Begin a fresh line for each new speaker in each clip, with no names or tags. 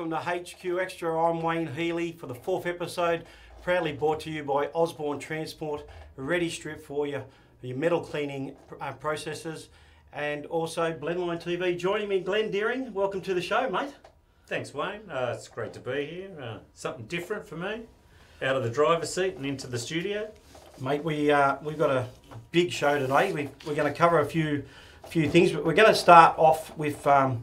welcome to HQ Xtra. I'm Wayne Healy for the 4th episode, proudly brought to you by Osborne Transport, ready strip for your metal cleaning processes, and also Blendline TV. Joining me, Glenn Deering. Welcome to the show, mate.
Thanks, Wayne. It's great to be here. Something different for me, out of the driver's seat and into the studio.
Mate, we've got a big show today. We're going to cover a few things, but we're going to start off with, well,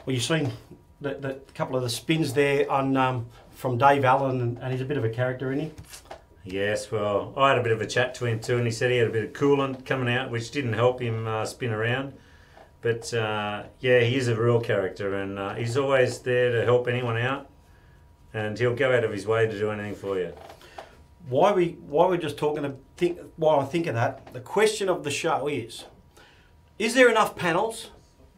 you've seen the couple of the spins there on from Dave Allen, and he's a bit of a character, isn't he?
Yes, well, I had a bit of a chat to him too, and he said he had a bit of coolant coming out, which didn't help him spin around. But yeah, he is a real character, and he's always there to help anyone out, and he'll go out of his way to do anything for you.
Why we're just talking while I think of that, the question of the show is there enough panels,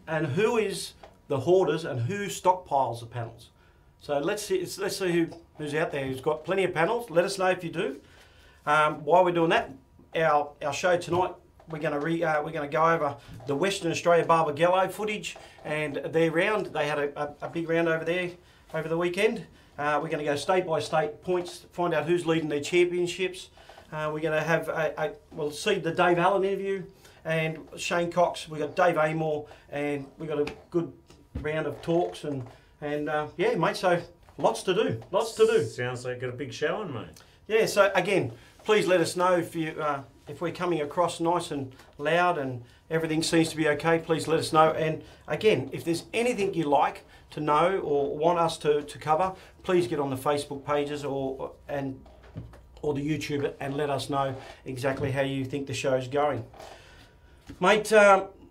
and who is the hoarders and who stockpiles the panels? So let's see who's out there who's got plenty of panels. Let us know if you do. While we're doing that, our show tonight, we're going to go over the Western Australia Barbagallo footage and their round. They had a big round over there over the weekend. We're going to go state by state points, find out who's leading their championships. We're going to have we'll see the Dave Allen interview and Shane Cox. We've got Dave Amor, and we've got a good round of talks and yeah, mate. So lots to do.
Sounds like you've got a big show on, mate.
Yeah. So again, please let us know if we're coming across nice and loud and everything seems to be okay. Please let us know. And again, if there's anything you like to know or want us to cover, please get on the Facebook pages or the YouTube and let us know exactly how you think the show's going. Mate,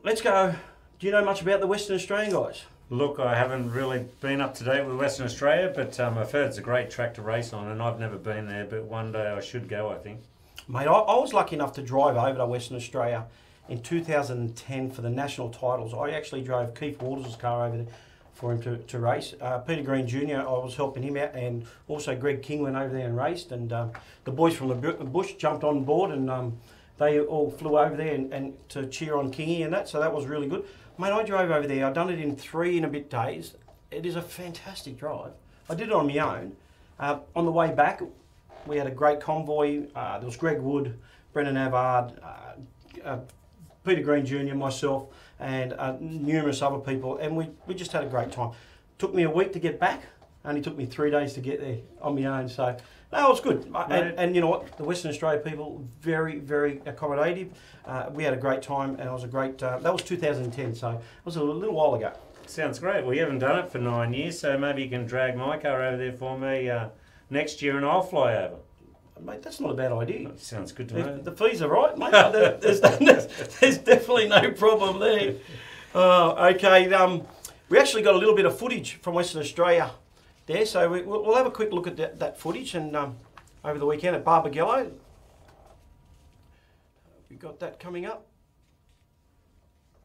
let's go. Do you know much about the Western Australian guys?
Look, I haven't really been up to date with Western Australia, but I've heard it's a great track to race on, and I've never been there, but one day I should go, I think.
Mate, I was lucky enough to drive over to Western Australia in 2010 for the national titles. I actually drove Keith Waters' car over there for him to race. Peter Green Jr., I was helping him out, and also Greg King went over there and raced, and the boys from the bush jumped on board, and they all flew over there and to cheer on Kingy and that, so that was really good. Mate, I drove over there. I've done it in 3 and a bit days. It is a fantastic drive. I did it on my own. On the way back, we had a great convoy. There was Greg Wood, Brendan Avard, Peter Green Jr., myself, and numerous other people, and we just had a great time. Took me a week to get back. Only took me 3 days to get there on my own. So, no, it was good. And you know what? The Western Australia people, very, very accommodative. We had a great time, and it was a great... that was 2010, so it was a little while ago.
Sounds great. Well, you haven't done it for 9 years, so maybe you can drag my car over there for me next year, and I'll fly over.
Mate, that's not a bad idea.
That sounds good to me.
The fees are right, mate. There's definitely no problem there. Okay, we actually got a little bit of footage from Western Australia there, so we'll have a quick look at that footage and over the weekend at Barbagallo. We got that coming up.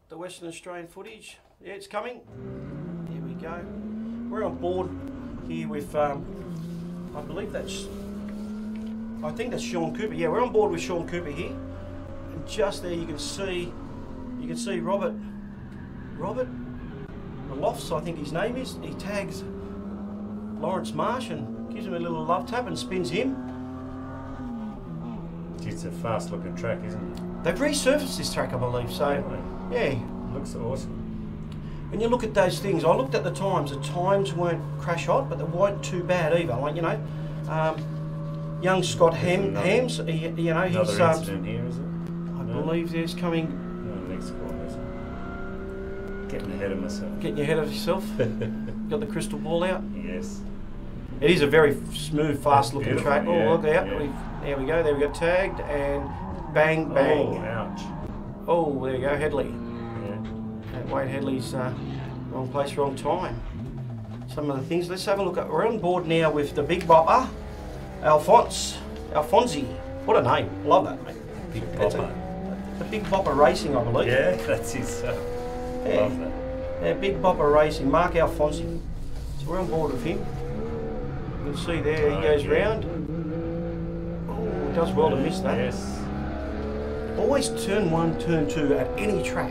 The Western Australian footage. Yeah, it's coming. Here we go. We're on board here with, I think that's Sean Cooper. Yeah, we're on board with Sean Cooper here. And just there you can see Robert Lofts, I think his name is. He tags Lawrence Marsh and gives him a little love tap and spins him.
It's a fast looking track, isn't it?
They've resurfaced this track, I believe, so yeah.
Looks awesome.
When you look at those things, I looked at the times weren't crash hot, but they weren't too bad either. Like, you know, young Scott Hams, he's
incident here, is it?
I believe there's coming.
No, next one, is it? Getting ahead of myself.
Getting ahead of yourself. Got the crystal ball out.
Yes.
It is a very smooth, fast-looking track.
Yeah,
oh, look out!
Yeah.
There we go. There we go. Tagged and bang, bang.
Oh, ouch.
Oh, there you go, Headley.
Yeah.
And Wade Headley's wrong place, wrong time. Some of the things. Let's have a look at. We're on board now with the Big Bopper, Alfonsi. What a name! Love that, mate.
Big Bopper.
The Big Bopper Racing, I believe.
Yeah, that's his.
Yeah.
Love that.
Yeah, Big Bopper Racing, Mark Alfonsi. So we're on board with him. You can see there, he goes round. Oh, does well to miss that.
Yes.
Always turn 1, turn 2 at any track.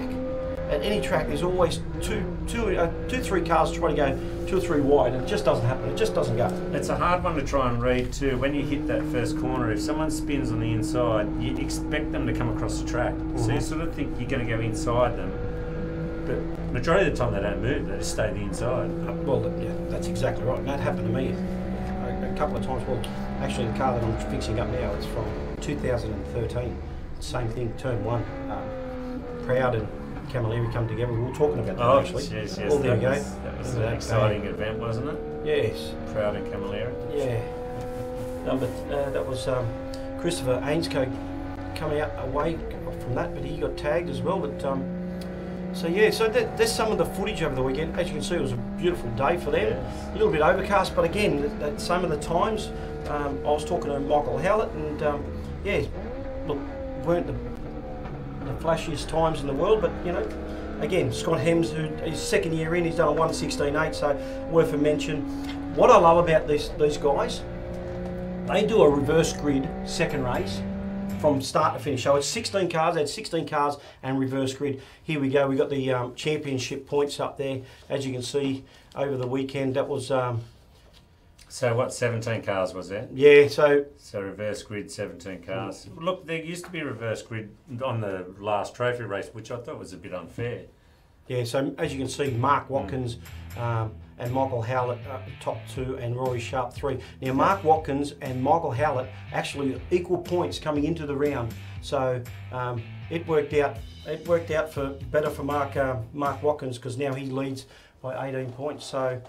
at any track, there's always two, 3 cars trying to go 2 or 3 wide, and it just doesn't happen. It just doesn't go.
It's a hard one to try and read too. When you hit that first corner, if someone spins on the inside, you expect them to come across the track. So you sort of think you're going to go inside them, but majority of the time they don't move. They just stay the inside.
Well, yeah, that's exactly right. And that happened to me a couple of times. Well, actually, the car that I'm fixing up now is from 2013. Same thing, turn 1. Proud and Camilleri come together. We were talking about that actually.
Yes.
Oh, there you go.
That was an exciting event, wasn't it?
Yes.
Proud and Camilleri.
Yeah. No, but that was Christopher Ainscoe coming out away from that, but he got tagged as well. But so yeah, so there's some of the footage over the weekend. As you can see, it was a beautiful day for them.
Yes.
A little bit overcast, but again, some of the times I was talking to Michael Howlett, and yeah, look, weren't the flashiest times in the world, but you know, again, Scott Hems, who his second year in, he's done a 1:16.8, so worth a mention. What I love about these guys, they do a reverse grid second race from start to finish. So it's 16 cars, they had 16 cars and reverse grid. Here we go, we got the championship points up there. As you can see, over the weekend, that was...
So what, 17 cars was there?
Yeah, so
reverse grid, 17 cars. Look, there used to be reverse grid on the last trophy race, which I thought was a bit unfair.
yeah, so as you can see, Mark Watkins and Michael Howlett top 2 and Rory Sharp 3. Now Mark Watkins and Michael Howlett actually equal points coming into the round, so it worked out. It worked out better for Mark Watkins, because now he leads by 18 points. So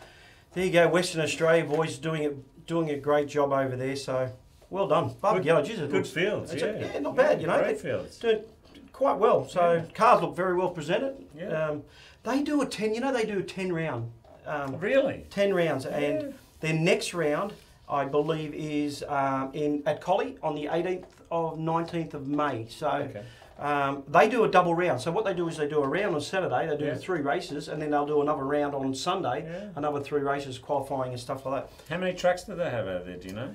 there you go, Western Australia boys doing a great job over there. So well done, Barbagallo.
Good fields,
yeah, not bad. You know,
great fields.
Doing quite well. So cars look very well presented.
Yeah.
They do a 10. You know, they do a 10 round.
Really?
10 rounds, and their next round, I believe, is at Collie on the 19th of May. So they do a double round. So what they do is they do a round on Saturday, they do 3 races, and then they'll do another round on Sunday, another 3 races, qualifying and stuff like that.
How many tracks do they have over there, do you know?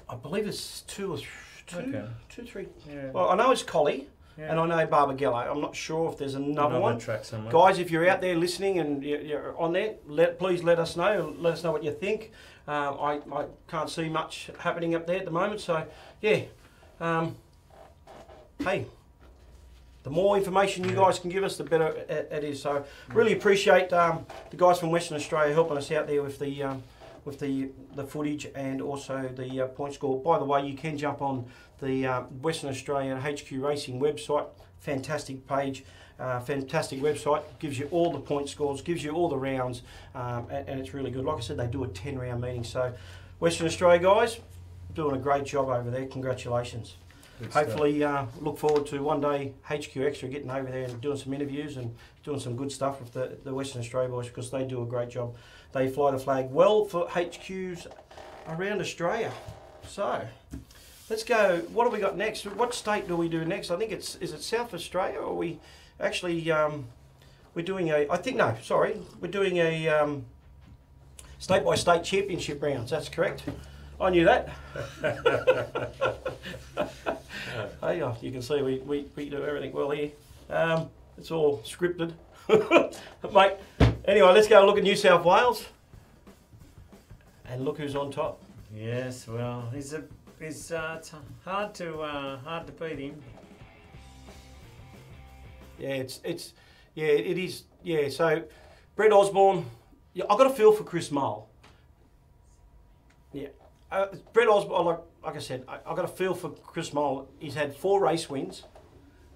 I believe it's 2 or 3.
Yeah.
Well, I know it's Collie. Yeah. And I know Barbagallo. I'm not sure if there's another one.
Track somewhere.
Guys, if you're out there listening and you're on there, please let us know. Let us know what you think. I can't see much happening up there at the moment. So, yeah. Hey, the more information you guys can give us, the better it is. So, really appreciate the guys from Western Australia helping us out there with the footage and also the point score. By the way, you can jump on the Western Australia HQ Racing website. Fantastic page, fantastic website. Gives you all the point scores, gives you all the rounds, and it's really good. Like I said, they do a 10-round meeting. So, Western Australia guys, doing a great job over there. Congratulations. Hopefully, look forward to one day HQ Xtra getting over there and doing some interviews and doing some good stuff with the Western Australia boys, because they do a great job. They fly the flag well for HQs around Australia. So, let's go. What have we got next? What state do we do next? I think is it South Australia, or are we actually we're doing we're doing a state by state championship rounds. That's correct. I knew that. Hey, you can see we do everything well here. It's all scripted. Mate, anyway, let's go look at New South Wales. And look who's on top.
Yes, well, it's hard to beat him.
Yeah, it is. Yeah, so Brett Osborne, I've got a feel for Chris Mull. Yeah. Brett Osborne, like I said, I've got a feel for Chris Mull. He's had 4 race wins,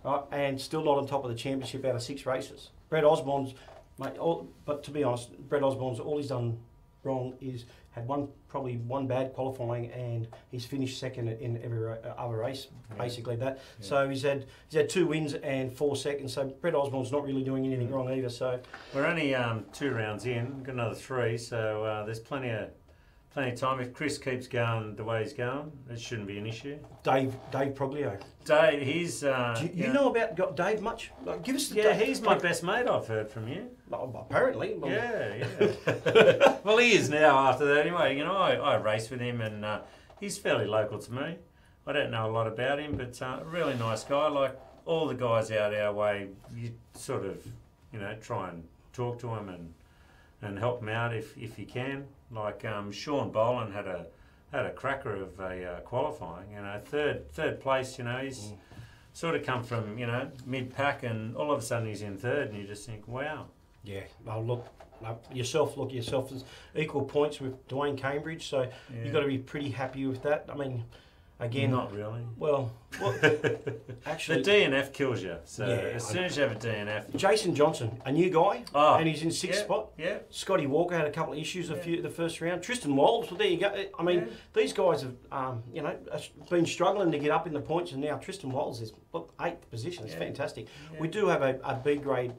right, and still not on top of the championship out of 6 races. Brett Osborne's, mate, but to be honest, Brett Osborne's, all he's done wrong is had probably one bad qualifying, and he's finished second in every other race, basically that. Yeah. So he's had 2 wins and 4 seconds. So Brett Osborne's not really doing anything wrong either. So
we're only 2 rounds in, got another 3, so there's plenty of time. If Chris keeps going the way he's going, it shouldn't be an issue.
Dave Proglio.
Dave, he's...
Do you know about Dave much? Like, give us the...
Yeah, he's my best mate, I've heard from you.
Well, apparently. Well,
yeah. Well, he is now after that anyway. You know, I race with him, and he's fairly local to me. I don't know a lot about him, but a really nice guy. Like all the guys out our way, you sort of you know, try and talk to them and help them out if you can. Like Sean Boland had a cracker of a qualifying. You know, third place. You know, he's sort of come from, you know, mid pack, and all of a sudden he's in third, and you just think, wow.
Yeah. Oh, look yourself. There's equal points with Dwayne Cambridge, so you've got to be pretty happy with that. I mean, again,
not really.
Well actually,
the DNF kills you. So
Yeah,
as soon as you have a DNF,
Jason Johnson, a new guy, and he's in sixth spot.
Yeah.
Scotty Walker had a couple of issues the first round. Tristan Walls, well, there you go. I mean, these guys have, you know, been struggling to get up in the points, and now Tristan Walls is 8th position. It's fantastic.
Yeah.
We do have a B grade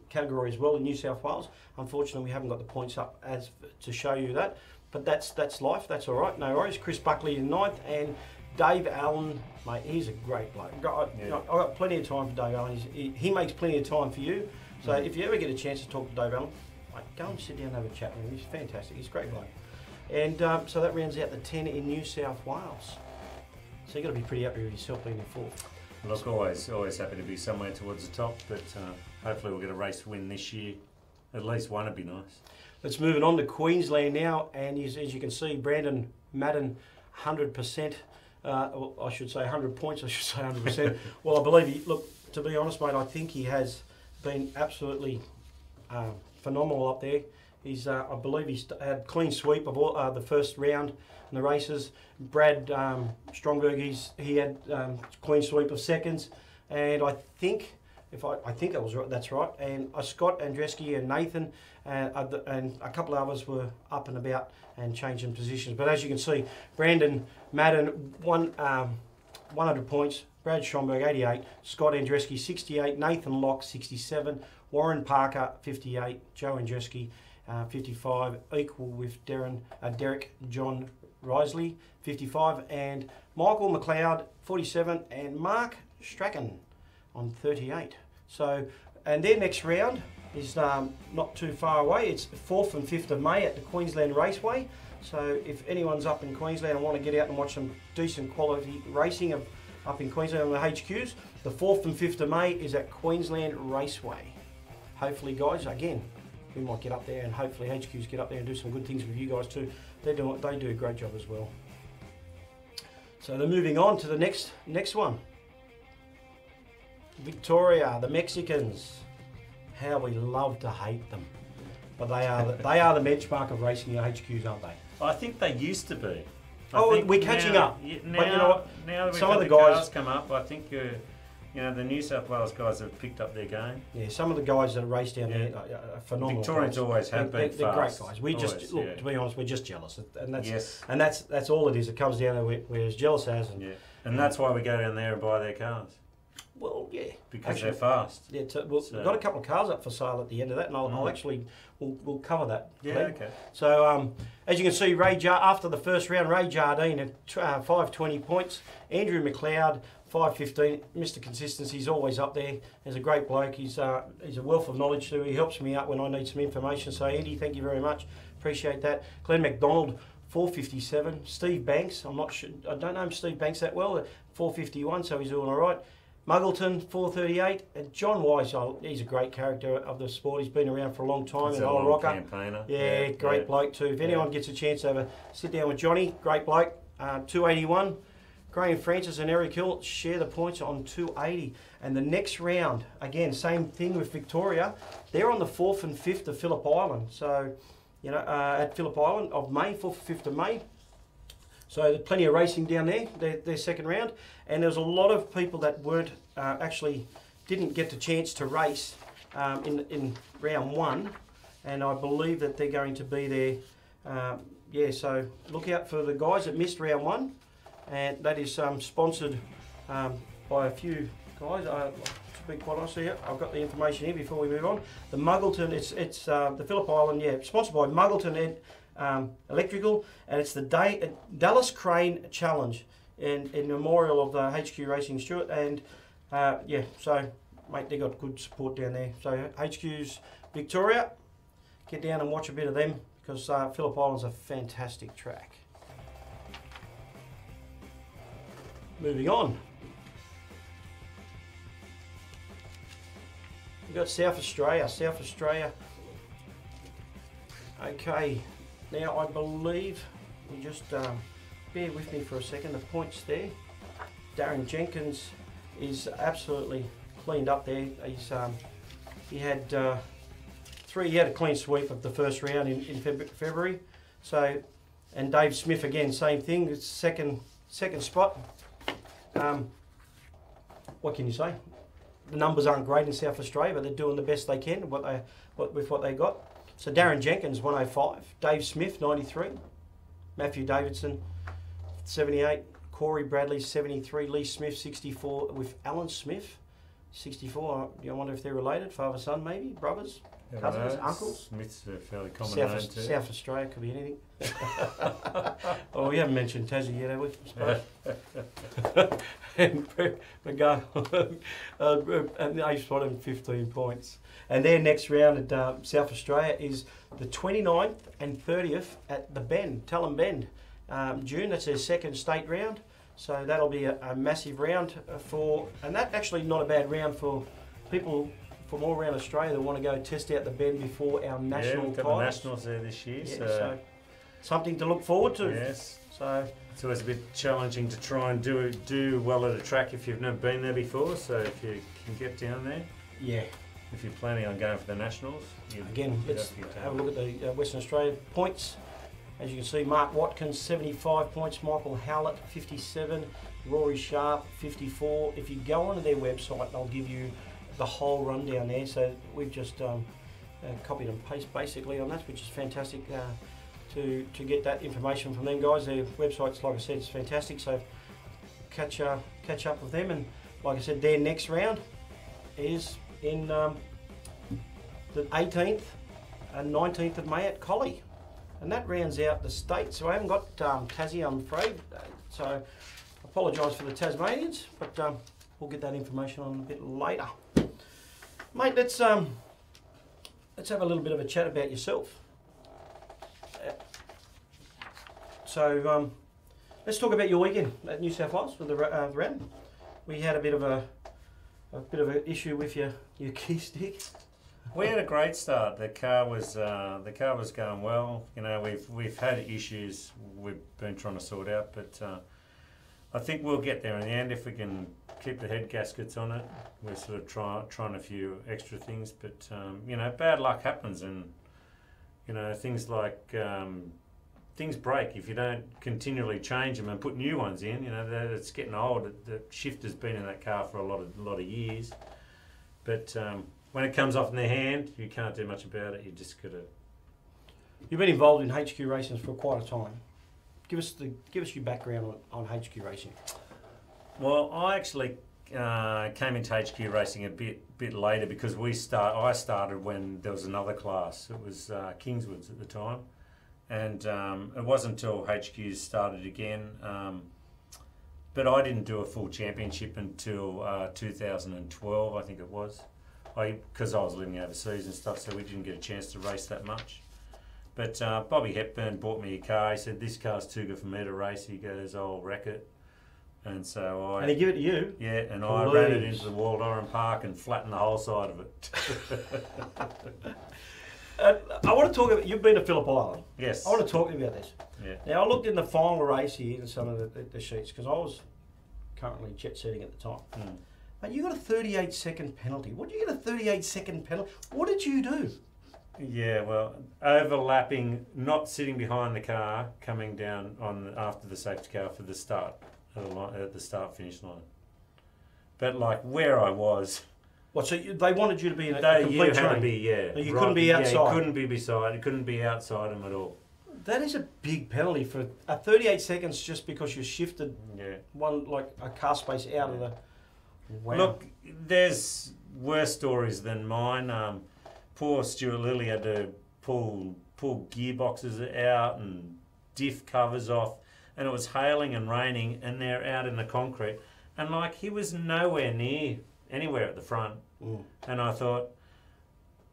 category as well in New South Wales. Unfortunately, we haven't got the points up as to show you that, but that's life. That's all right. No worries. Chris Buckley in 9th, and Dave Allen, mate, he's a great bloke. I've got plenty of time for Dave Allen. He makes plenty of time for you. So if you ever get a chance to talk to Dave Allen, mate, go and sit down and have a chat with him. He's fantastic. He's a great bloke. And so that rounds out the 10 in New South Wales. So you've got to be pretty happy with yourself being in 4th.
Look, always happy to be somewhere towards the top, but hopefully we'll get a race win this year. At least one would be nice.
Let's move it on to Queensland now, and as you can see, Brandon Madden, 100%. Well, I should say 100 points. I should say 100%. Well, I believe look, to be honest, mate, I think he has been absolutely phenomenal up there. He's, I believe he's had clean sweep of all, the first round in the races. Brad Strongberg, he had clean sweep of seconds, and I think that was right. That's right. And Scott Andreski and Nathan and a couple of others were up and about and changing positions. But as you can see, Brandon Madden 100 points. Brad Stromberg 88, Scott Andreski 68, Nathan Locke 67, Warren Parker 58, Joe Andreski 55, equal with Derek John Risley 55, and Michael McLeod 47, and Mark Strachan on 38. So, and their next round is not too far away. It's 4th and 5th of May at the Queensland Raceway. So if anyone's up in Queensland and want to get out and watch some decent quality racing up in Queensland on the HQs, the 4th and 5th of May is at Queensland Raceway. Hopefully, guys, again, we might get up there, and hopefully HQs get up there and do some good things with you guys too. They do a great job as well. So they're moving on to the next one. Victoria, the Mexicans. How we love to hate them, but they are the benchmark of racing in HQs, aren't they?
I think they used to be.
We're catching up.
Now,
but you know what?
Now that
Some of
the
the guys
cars come up, I think you know, the New South Wales guys have picked up their game.
Yeah, some of the guys that race down there are phenomenal.
Victorians always have been
they're great
fast.
guys. We
always,
just look, to be honest, we're just jealous, and that's all it is. It comes down to we're as jealous as.
And that's why we go down there and buy their cars.
Well, yeah,
because they're fast.
Yeah, we've got a couple of cars up for sale at the end of that, and I'll actually we'll cover that.
Yeah, okay.
So as you can see, after the first round, Ray Jardine at 520 points, Andrew McLeod 515. Mr. Consistency, he's always up there. He's a great bloke. He's a wealth of knowledge too. He helps me out when I need some information. So Andy, thank you very much. Appreciate that. Glenn McDonald 457. Steve Banks, I'm not sure. I don't know Steve Banks that well. 451. So he's doing all right. Muggleton 438, and John Wise, he's a great character of the sport. He's been around for a long time.
He's a long campaigner.
Yeah, great bloke too. If anyone gets a chance to have a sit down with Johnny, great bloke. 281, Graham Francis and Eric Hill share the points on 280. And the next round, again, same thing with Victoria. They're on the 4th and 5th of Phillip Island. So, you know, at Phillip Island of May, 4th and 5th of May. So there's plenty of racing down there, their second round, and there's a lot of people that weren't actually didn't get the chance to race in round 1, and I believe that they're going to be there. So look out for the guys that missed round 1, and that is sponsored by a few guys. To be quite honest here, I've got the information here before we move on. The Muggleton, it's the Phillip Island, sponsored by Muggleton Electrical, and it's the Dallas Crane Challenge in memorial of the HQ Racing Stewart, and so mate, they got good support down there. So HQ's Victoria, get down and watch a bit of them, because Phillip Island's a fantastic track. Moving on. We've got South Australia. South Australia. Okay, now I believe, you just bear with me for a second, the points there. Darren Jenkins is absolutely cleaned up there. He had he had a clean sweep of the first round in February. So, and Dave Smith again, same thing. It's second spot. What can you say? The numbers aren't great in South Australia, but they're doing the best they can with what they got. So Darren Jenkins 105, Dave Smith 93, Matthew Davidson 78, Corey Bradley 73, Lee Smith 64, with Alan Smith 64. I wonder if they're related, father son maybe, brothers. Cousins, uncles.
Smith's a fairly common name too.
South Australia could be anything. Oh, we haven't mentioned Tassie yet, have we? And McGarn, and they spot him 15 points. And their next round at South Australia is the 29th and 30th at the Bend, Talon Bend, June. That's their second state round. So that'll be a massive round and that's actually not a bad round for people from all around Australia that want to go test out the Bend before our national
we've got the nationals there this year.
Yeah, so something to look forward to.
Yes.
So
it's always a bit challenging to try and do well at a track if you've never been there before. So if you can get down there,
yeah.
If you're planning on going for the nationals,
again, let's have a look at the Western Australia points. As you can see, Mark Watkins 75 points, Michael Howlett 57, Rory Sharp 54. If you go onto their website, they'll give you the whole rundown there. So we've just copied and pasted basically on that, which is fantastic to get that information from them guys. Their website's, like I said, it's fantastic. So catch up with them, and like I said, their next round is in the 18th and 19th of May at Collie. And that rounds out the state. So I haven't got Tassie, I'm afraid. So I apologise for the Tasmanians, but we'll get that information on a bit later. Mate, let's have a little bit of a chat about yourself. So let's talk about your weekend at New South Wales with the round. We had a bit of an issue with your key stick.
We had a great start. The car was going well. You know, we've had issues we've been trying to sort out, but I think we'll get there in the end if we can keep the head gaskets on it. We're sort of trying a few extra things, but you know, bad luck happens, and you know, things like things break if you don't continually change them and put new ones in. You know, it's getting old. The shifter's been in that car for a lot of years, but when it comes off in their hand, you can't do much about it. You just got to.
You've been involved in HQ racing for quite a time. Give us your background on HQ racing.
Well, I actually came into HQ racing a bit later because I started when there was another class. It was Kingswoods at the time, and it wasn't until HQ started again. But I didn't do a full championship until 2012, I think it was. Because I was living overseas and stuff, so we didn't get a chance to race that much. But Bobby Hepburn bought me a car. He said, "This car's too good for me to race." He goes, "I'll wreck it." And so
And he gave it to you?
Yeah, and I ran it into the Waldorren Park and flattened the whole side of it.
I want to talk about, you've been to Phillip Island.
Yes.
I want to talk to you about this.
Yeah.
Now, I looked in the final race here in some of the sheets, because I was currently jet setting at the time.
Mm.
But you got a 38-second penalty. What did you get a 38-second penalty? What did you do?
Yeah, well, overlapping, not sitting behind the car, coming down after the safety car for the start at the start-finish line. But like where I was.
What? So they wanted you to be in a complete
you had
train?
to be, yeah.
You couldn't be outside.
Yeah, you couldn't be beside. You couldn't be outside them at all.
That is a big penalty for 38 seconds just because you shifted one like a car space out of the. Wow.
Look, there's worse stories than mine. Poor Stuart Lilly had to pull gearboxes out and diff covers off, and it was hailing and raining, and they're out in the concrete, and like he was nowhere near anywhere at the front. And I thought,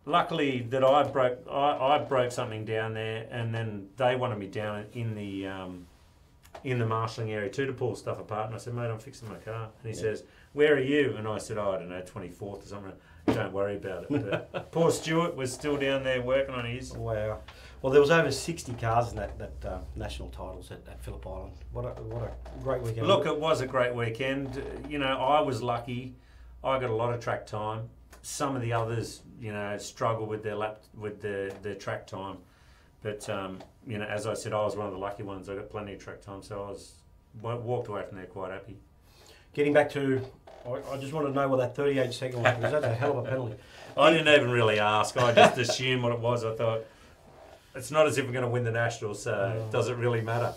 luckily that I broke something down there, and then they wanted me down in the marshalling area too to pull stuff apart, and I said, "Mate, I'm fixing my car," and he says, "Where are you?" And I said, "Oh, I don't know, 24th or something." don't worry about it. But poor Stuart was still down there working on his.
Wow. Well, there was over 60 cars in that national titles at Phillip Island. What a great weekend.
Look, it was a great weekend. You know, I was lucky. I got a lot of track time. Some of the others, you know, struggle with their track time. But, you know, as I said, I was one of the lucky ones. I got plenty of track time, so I walked away from there quite happy.
Getting back to, I just want to know what that 38-second was, because that's a hell of a penalty.
I didn't even really ask. I just assumed what it was. I thought, it's not as if we're going to win the Nationals, so it doesn't really matter.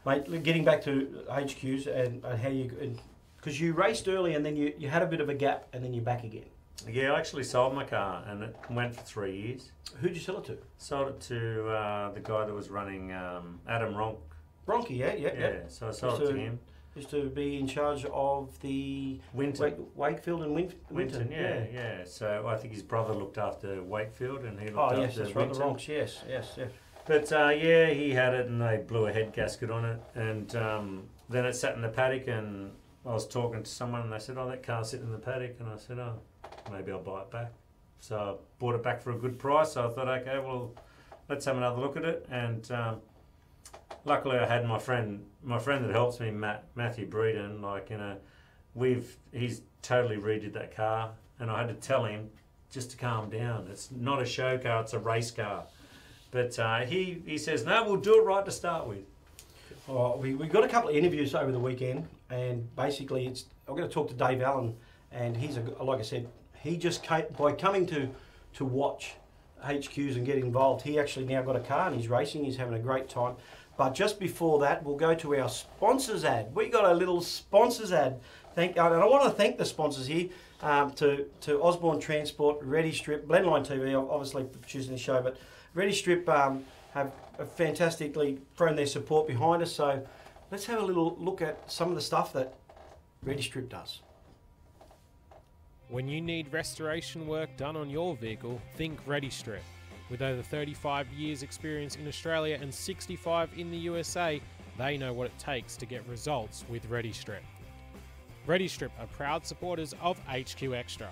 Mate, getting back to HQs and how you... Because you raced early and then you had a bit of a gap and then you're back again.
Yeah, I actually sold my car and it went for 3 years.
Who'd you sell it to?
Sold it to the guy that was running Adam Ronk.
Ronky, yeah.
So I sold it to him.
Used to be in charge of the Wakefield and Winton.
Yeah. So I think his brother looked after Wakefield and he looked
after
Winton.
Right, the Ronks, yes.
But yeah, he had it and they blew a head gasket on it, and then it sat in the paddock, and I was talking to someone and they said, oh, that car's sitting in the paddock, and I said, oh, maybe I'll buy it back. So I bought it back for a good price, so I thought, okay, well, let's have another look at it, and luckily I had my friend that helps me, Matthew Breeden, like, you know, he's totally redid that car, and I had to tell him just to calm down. It's not a show car, it's a race car. But he says, no, we'll do it right to start with.
Oh, we got a couple of interviews over the weekend, and basically I'm going to talk to Dave Allen, and he's, like I said, he just came, by coming to watch HQs and get involved, he actually now got a car and he's racing, he's having a great time. But just before that, we'll go to our sponsors ad. We got a little sponsors ad. And I want to thank the sponsors here, to Osborne Transport, Ready Strip, Blendline TV, obviously producing the show, but Ready Strip have fantastically thrown their support behind us. So let's have a little look at some of the stuff that Ready Strip does.
When you need restoration work done on your vehicle, think Ready Strip. With over 35 years experience in Australia and 65 in the USA, they know what it takes to get results with Ready Strip. Ready Strip are proud supporters of HQ Xtra.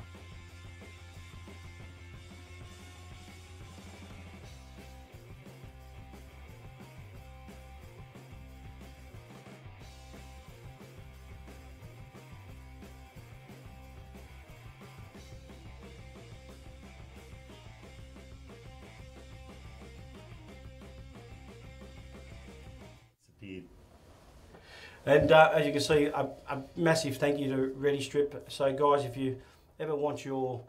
And as you can see, a massive thank you to Ready Strip. So guys, if you ever want your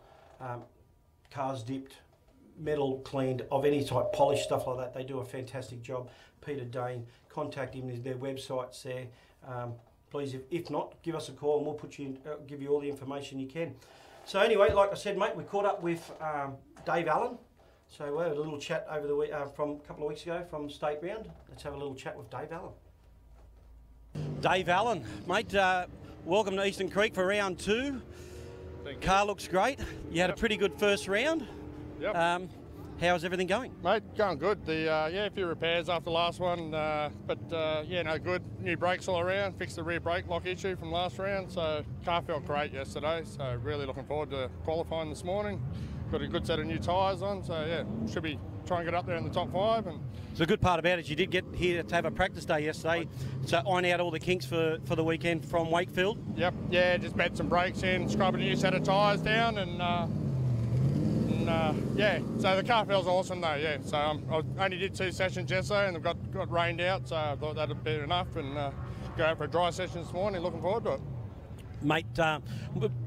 cars dipped, metal cleaned, of any type, polished, stuff like that, they do a fantastic job. Peter Dane, contact him, their website's there. Please, if not, give us a call and we'll put you in, give you all the information you can. So anyway, like I said, mate, we caught up with Dave Allen. So we had a little chat over the week, from a couple of weeks ago from State Round. Let's have a little chat with Dave Allen. Dave Allen, mate, welcome to Eastern Creek for round 2. Car looks great. You had a pretty good first round.
Yep.
How's everything going?
Mate, going good. Yeah, a few repairs after the last one, but yeah, no, good. New brakes all around, fixed the rear brake lock issue from last round, so car felt great yesterday, so really looking forward to qualifying this morning. Got a good set of new tyres on, so yeah, should be trying to get up there in the top 5. And
the good part about it is you did get here to have a practice day yesterday, so iron out all the kinks for the weekend from Wakefield.
Yep, yeah, just bed some brakes in, scrub a new set of tyres down, and yeah, so the car feels awesome though, yeah. So I only did 2 sessions yesterday and got rained out, so I thought that'd be enough, and go out for a dry session this morning, looking forward to it.
Mate,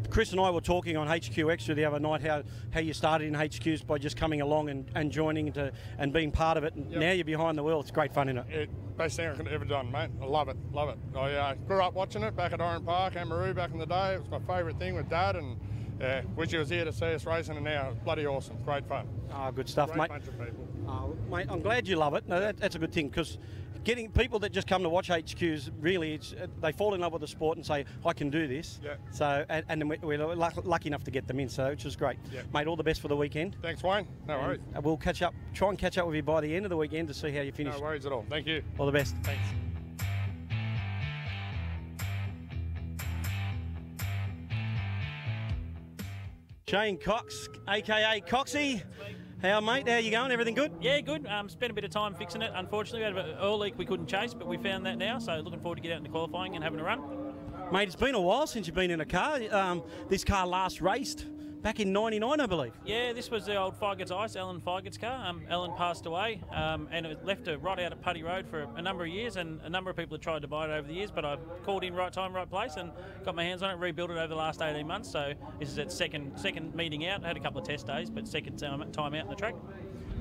Chris and I were talking on HQ Xtra the other night how you started in HQs by just coming along and joining and being part of it, and now you're behind the wheel. It's great fun, isn't it?
Best thing I could have ever done, mate. I love it, love it. I grew up watching it back at Oran Park, Amaroo back in the day. It was my favourite thing with Dad, and wish he was here to see us racing, and now it's bloody awesome. Great fun.
Oh, good stuff,
Great
mate.
Bunch of people.
Mate, I'm glad you love it. No, that's a good thing, because getting people that just come to watch HQs, really, they fall in love with the sport and say, I can do this.
Yeah.
So, and then we're lucky enough to get them in, so which is great.
Yeah.
Mate, all the best for the weekend.
Thanks, Wayne. No worries.
We'll try and catch up with you by the end of the weekend to see how you finish.
No worries at all. Thank you.
All the best.
Thanks.
Shane Cox, aka Coxie. How, mate? How you going? Everything good?
Yeah, good. Spent a bit of time fixing it. Unfortunately, we had an oil leak we couldn't chase, but we found that now. So looking forward to get out into qualifying and having a run.
Mate, it's been a while since you've been in a car. This car last raced back in '99, I believe.
Yeah, this was the old Firegate's Ice, Alan Firegate's car. Alan passed away, and it left her right out at Putty Road for a number of years, and a number of people have tried to buy it over the years, but I called in right time, right place, and got my hands on it, rebuilt it over the last 18 months. So this is its second meeting out. I had a couple of test days, but second time out on the track.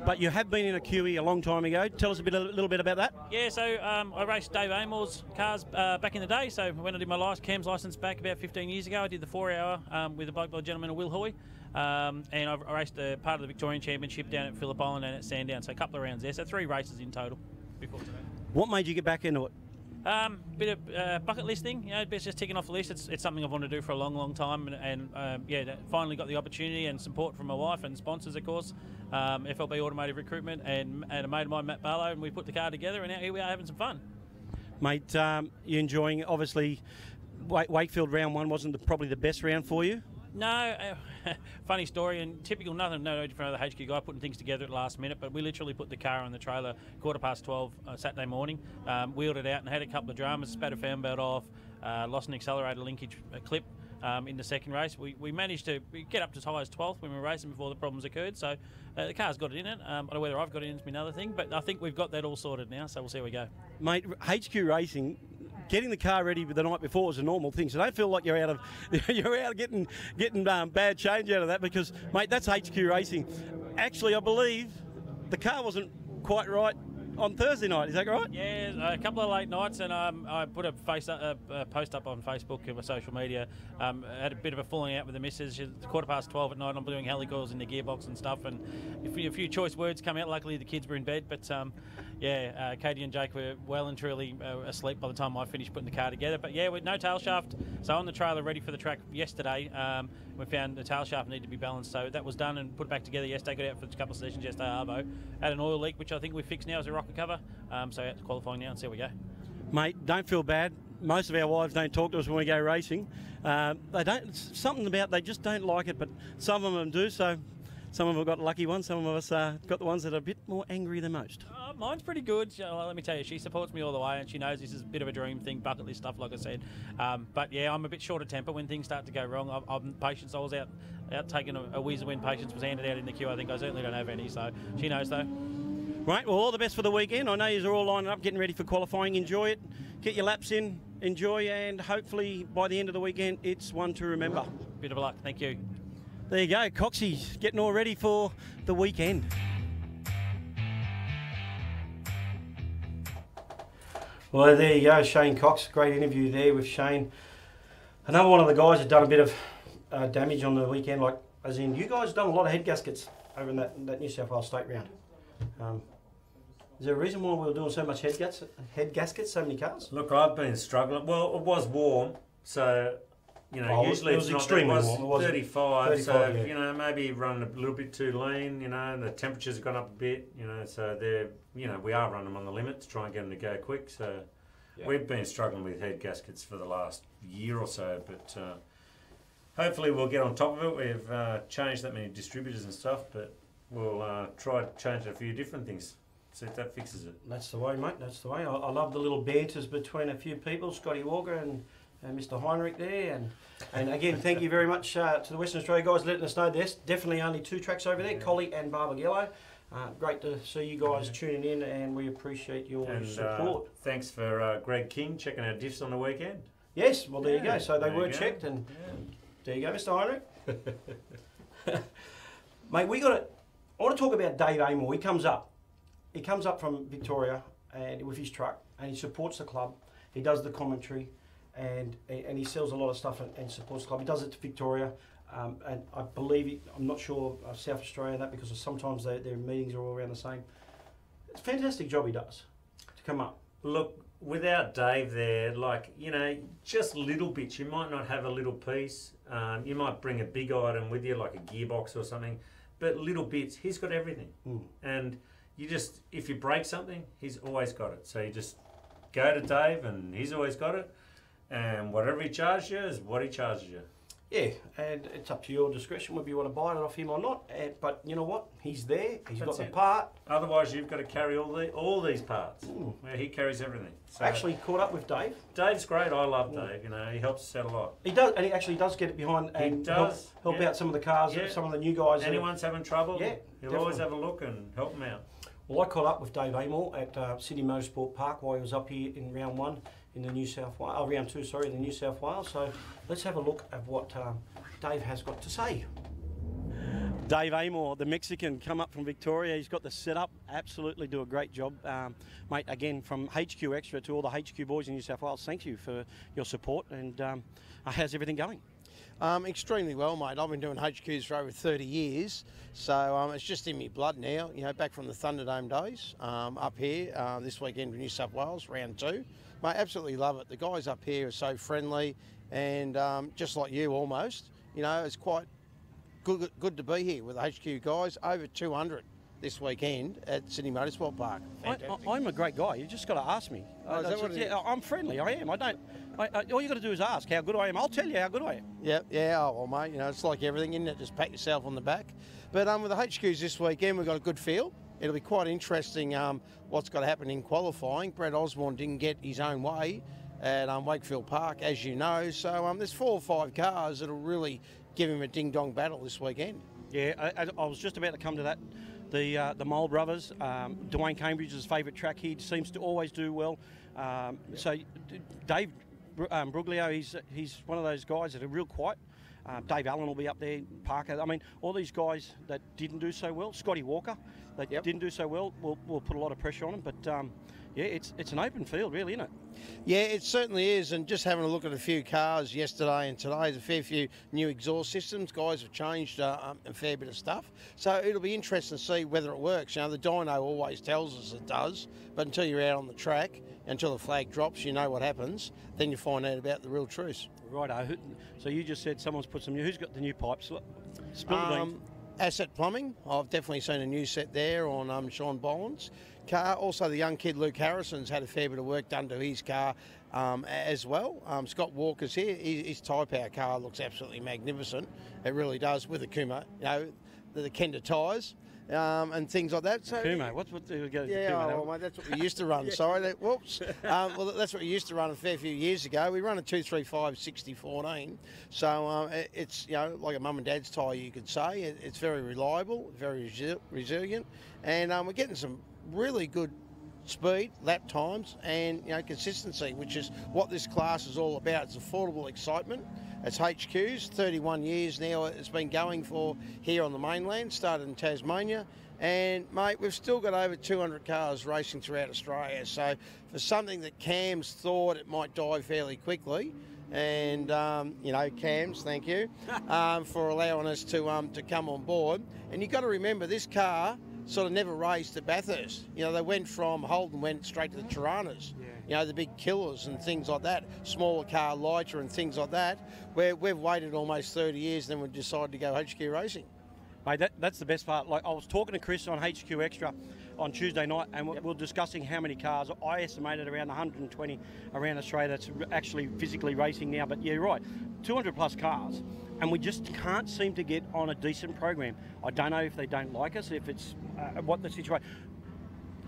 But you have been in a QE a long time ago. Tell us a little bit about that.
Yeah, so I raced Dave Amore's cars back in the day. So when I did my CAMS licence back about 15 years ago, I did the 4-hour with a bloke by the gentleman, Will Hoy. And I raced a part of the Victorian Championship down at Phillip Island and at Sandown. So a couple of rounds there. So 3 races in total before today.
What made you get back into it?
Bit of bucket list thing, it's just ticking off the list. It's something I've wanted to do for a long time, and finally got the opportunity and support from my wife and sponsors, of course, FLB Automotive Recruitment and a mate of mine, Matt Barlow, and we put the car together, and now here we are having some fun.
Mate, you're enjoying, obviously, Wakefield round 1 wasn't probably the best round for you?
No, funny story, and typical, no different other HQ guy putting things together at the last minute, but we literally put the car on the trailer 12:15 Saturday morning, wheeled it out and had a couple of dramas, spat a fan belt off, lost an accelerator linkage clip in the second race. We managed to get up as high as 12th when we were racing before the problems occurred, so the car's got it in it. I don't know whether I've got it in, it's another thing, but I think we've got that all sorted now, so we'll see how we go.
Mate, HQ Racing, getting the car ready the night before is a normal thing, so don't feel like you're out of getting bad change out of that, because, mate, that's HQ Racing. Actually, I believe the car wasn't quite right on Thursday night. Is that right?
Yeah, a couple of late nights, and I put a post up on Facebook and social media. Had a bit of a falling out with the missus. She's 12:15 at night. I'm doing helicoils in the gearbox and stuff, and a few choice words come out. Luckily, the kids were in bed, but Katie and Jake were well and truly asleep by the time I finished putting the car together. But yeah, with no tail shaft, so on the trailer ready for the track yesterday. We found the tail shaft needed to be balanced, so that was done and put back together yesterday. Got out for a couple of sessions yesterday, Arvo. Had an oil leak, which I think we've fixed now as a rocket cover. So out to qualifying now and see how we go.
Mate, don't feel bad. Most of our wives don't talk to us when we go racing. They don't. Something about they just don't like it, but some of them do. So some of them have got lucky ones. Some of us got the ones that are a bit more angry than most.
Mine's pretty good. Well, let me tell you, she supports me all the way, and she knows this is a bit of a dream thing, bucket list stuff, like I said. But yeah, I'm a bit short of temper when things start to go wrong. I'm Patience. I was out taking a whiz when Patience was handed out in the queue. I think I certainly don't have any, so she knows though.
Right, well, all the best for the weekend. I know you're all lining up, getting ready for qualifying. Enjoy it. Get your laps in, enjoy, and hopefully by the end of the weekend, it's one to remember.
Bit of luck. Thank you.
There you go. Coxie's getting all ready for the weekend. Well, there you go, Shane Cox. Great interview there with Shane. Another one of the guys that done a bit of damage on the weekend, like, as in, you guys done a lot of head gaskets over in that New South Wales State round. Is there a reason why we were doing so much head gaskets, so many cars?
Look, I've been struggling. Well, it was warm, so usually
it was
it's
extremely
not,
warm. It was
35, so
yeah.
maybe run a little bit too lean. And the temperatures have gone up a bit. So they're we are running them on the limit to try and get them to go quick. So we've been struggling with head gaskets for the last year or so, but hopefully we'll get on top of it. We've changed that many distributors and stuff, but we'll try changing a few different things. See if that fixes it.
That's the way, mate. That's the way. I love the little banters between a few people, Scotty Walker and Mr. Heinrich there. And again, thank you very much to the Western Australia guys letting us know there's definitely only 2 tracks over there, Collie and Barbagallo. Great to see you guys tuning in, and we appreciate your support.
Thanks for Greg King checking our diffs on the weekend.
Yes, well, there you go. So they were checked, and there you go, Mr. Heinrich. Mate, I want to talk about Dave Amore. He comes up from Victoria and with his truck, and he supports the club. He does the commentary, and he sells a lot of stuff and supports the club. He does it to Victoria, and I believe I'm not sure South Australia and that, because sometimes their meetings are all around the same. It's a fantastic job he does to come up.
Look, without Dave there, just little bits. You might not have a little piece. You might bring a big item with you, like a gearbox or something. But little bits, he's got everything. And if you break something, he's always got it. So you just go to Dave and he's always got it. And whatever he charges you is what he charges you.
Yeah, and it's up to your discretion whether you want to buy it off him or not. But you know what? He's there. He's got the part.
Otherwise, you've got to carry all these parts. Where he carries everything. So
Actually, caught up with Dave.
Dave's great. I love Dave. You know, he helps us out a lot.
He does, and he actually does get it behind and help out some of the cars, some of the new guys.
Anyone's having trouble,
yeah,
he'll always have a look and help them out.
Well, I caught up with Dave Amor at Sydney Motorsport Park while he was up here in round 1 in the New South Wales, round 2, sorry, in the New South Wales. So let's have a look at what Dave has got to say. Dave Amor, the Mexican, come up from Victoria. He's got the setup. Absolutely do a great job. Mate, again, from HQ Xtra to all the HQ boys in New South Wales, thank you for your support. And how's everything going?
Extremely well, mate. I've been doing HQs for over 30 years, so it's just in my blood now. You know, back from the Thunderdome days, up here this weekend in New South Wales, round 2. Mate, absolutely love it. The guys up here are so friendly, and just like you almost. You know, it's quite good to be here with the HQ guys. Over 200 this weekend at Sydney Motorsport Park.
I'm a great guy. You just got to ask me. I'm friendly. I am. All you got to do is ask how good I am. I'll tell you how good I am.
Yeah. Oh, well, mate. You know, it's like everything, isn't it? Just pat yourself on the back. But with the HQs this weekend, we've got a good field. It'll be quite interesting what's got to happen in qualifying. Brett Osborne didn't get his own way at Wakefield Park, as you know. So there's 4 or 5 cars that'll really give him a ding-dong battle this weekend.
Yeah, I was just about to come to that. The Mole brothers, Dwayne Cambridge's favourite track. He seems to always do well. So Dave Bruglio, he's one of those guys that are real quiet. Dave Allen will be up there, Parker. I mean, all these guys that didn't do so well, Scotty Walker, that didn't do so well, will put a lot of pressure on him. But yeah, it's an open field, really, isn't it?
Yeah, it certainly is. And just having a look at a few cars yesterday and today, there's a fair few new exhaust systems. Guys have changed a fair bit of stuff. So it'll be interesting to see whether it works. You know, the dyno always tells us it does, but until you're out on the track, until the flag drops, you know what happens. Then you find out about the real truth.
Righto. So you just said someone's put some new. Who's got the new pipes? Spill the beans.
Asset Plumbing. I've definitely seen a new set there on Sean Boland's car. Also, the young kid Luke Harrison's had a fair bit of work done to his car as well. Scott Walker's here. His Tyre Power car looks absolutely magnificent. It really does, with the Kuma, you know, the Kenda tyres. And things like that. So,
Kumo, what's the go?
Yeah, well, mate, that's what we used to run. Sorry, whoops. Well, that's what we used to run a fair few years ago. We run a 235 60/14, so it's, you know, like a mum and dad's tyre, you could say. It's very reliable, very resilient, and we're getting some really good speed, lap times, and, you know, consistency, which is what this class is all about. It's affordable excitement. It's HQs, 31 years now it's been going for here on the mainland, started in Tasmania, and mate, we've still got over 200 cars racing throughout Australia. So for something that Cams thought it might die fairly quickly, and you know, Cams, thank you for allowing us to come on board. And you've got to remember, this car sort of never raced at Bathurst. You know, they went from Holden, went straight to the Tiranas. Yeah. You know, the big killers and things like that, smaller car, lighter and things like that, where we've waited almost 30 years, then we decided to go HQ racing.
Mate, that's the best part. Like, I was talking to Chris on HQ Xtra on Tuesday night, and we were discussing how many cars. I estimated around 120 around Australia that's actually physically racing now. But yeah, you're right, 200 plus cars, and we just can't seem to get on a decent program. I don't know if they don't like us, if it's what the situation.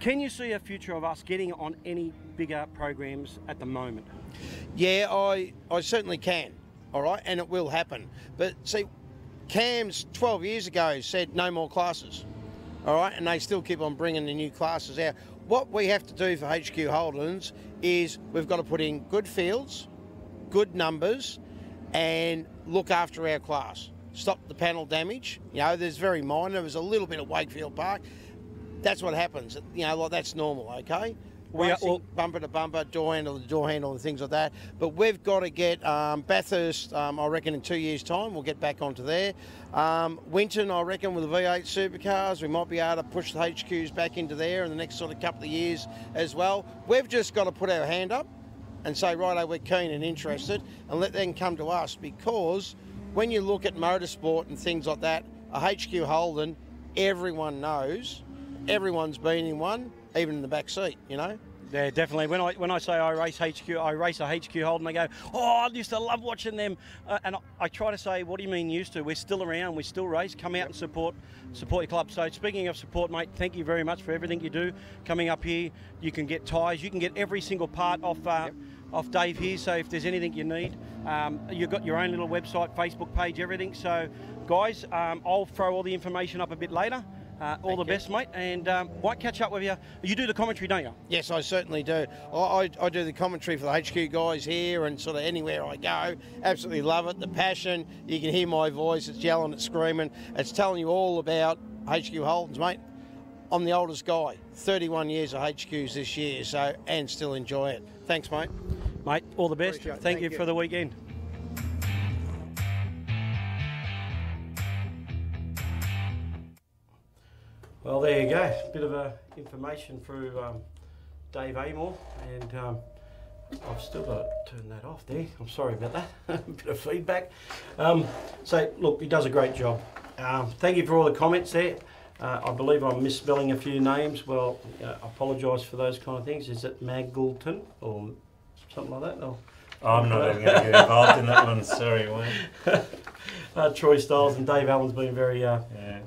Can you see a future of us getting on any bigger programs at the moment?
Yeah, I certainly can, all right, and it will happen. But see, Cams 12 years ago said no more classes, all right, and they still keep on bringing the new classes out. What we have to do for HQ Holdens is we've got to put in good fields, good numbers, and look after our class. Stop the panel damage. You know, there's very minor. There's a little bit of Wakefield Park. That's what happens. You know, like, that's normal, okay? Bumper to bumper, door handle to door handle and things like that. But we've got to get Bathurst, I reckon in 2 years' time, we'll get back onto there. Winton, I reckon, with the V8 supercars, we might be able to push the HQs back into there in the next sort of couple of years as well. We've just got to put our hand up and say, righto, we're keen and interested, and let them come to us, because when you look at motorsport and things like that, a HQ Holden, everyone knows, everyone's been in one, even in the back seat, you know.
Yeah, definitely. When I say I race a HQ Holden, they go, oh, I used to love watching them. And I try to say, what do you mean used to? We're still around, we still race. Come out and support your club. So speaking of support, mate, thank you very much for everything you do. Coming up here, you can get tyres, you can get every single part off Dave here. So if there's anything you need, you've got your own little website, Facebook page, everything. So guys, I'll throw all the information up a bit later. All the best, mate, and might catch up with you. You do the commentary, don't you?
Yes, I certainly do. I do the commentary for the HQ guys here and sort of anywhere I go. Absolutely love it. The passion, you can hear my voice. It's yelling, it's screaming. It's telling you all about HQ Holdens, mate. I'm the oldest guy, 31 years of HQs this year, so and still enjoy it. Thanks, mate.
Mate, all the best. Thank you for the weekend. Well, there you go. Bit of information through Dave Amor, and I've still got to turn that off there. I'm sorry about that. A bit of feedback. So, look, he does a great job. Thank you for all the comments there. I believe I'm misspelling a few names. Well, I apologise for those kind of things. Is it Magleton or something like that? Or,
I'm not even going to get involved in that one. Sorry, Wayne.
Troy Stiles and Dave Allen's been very...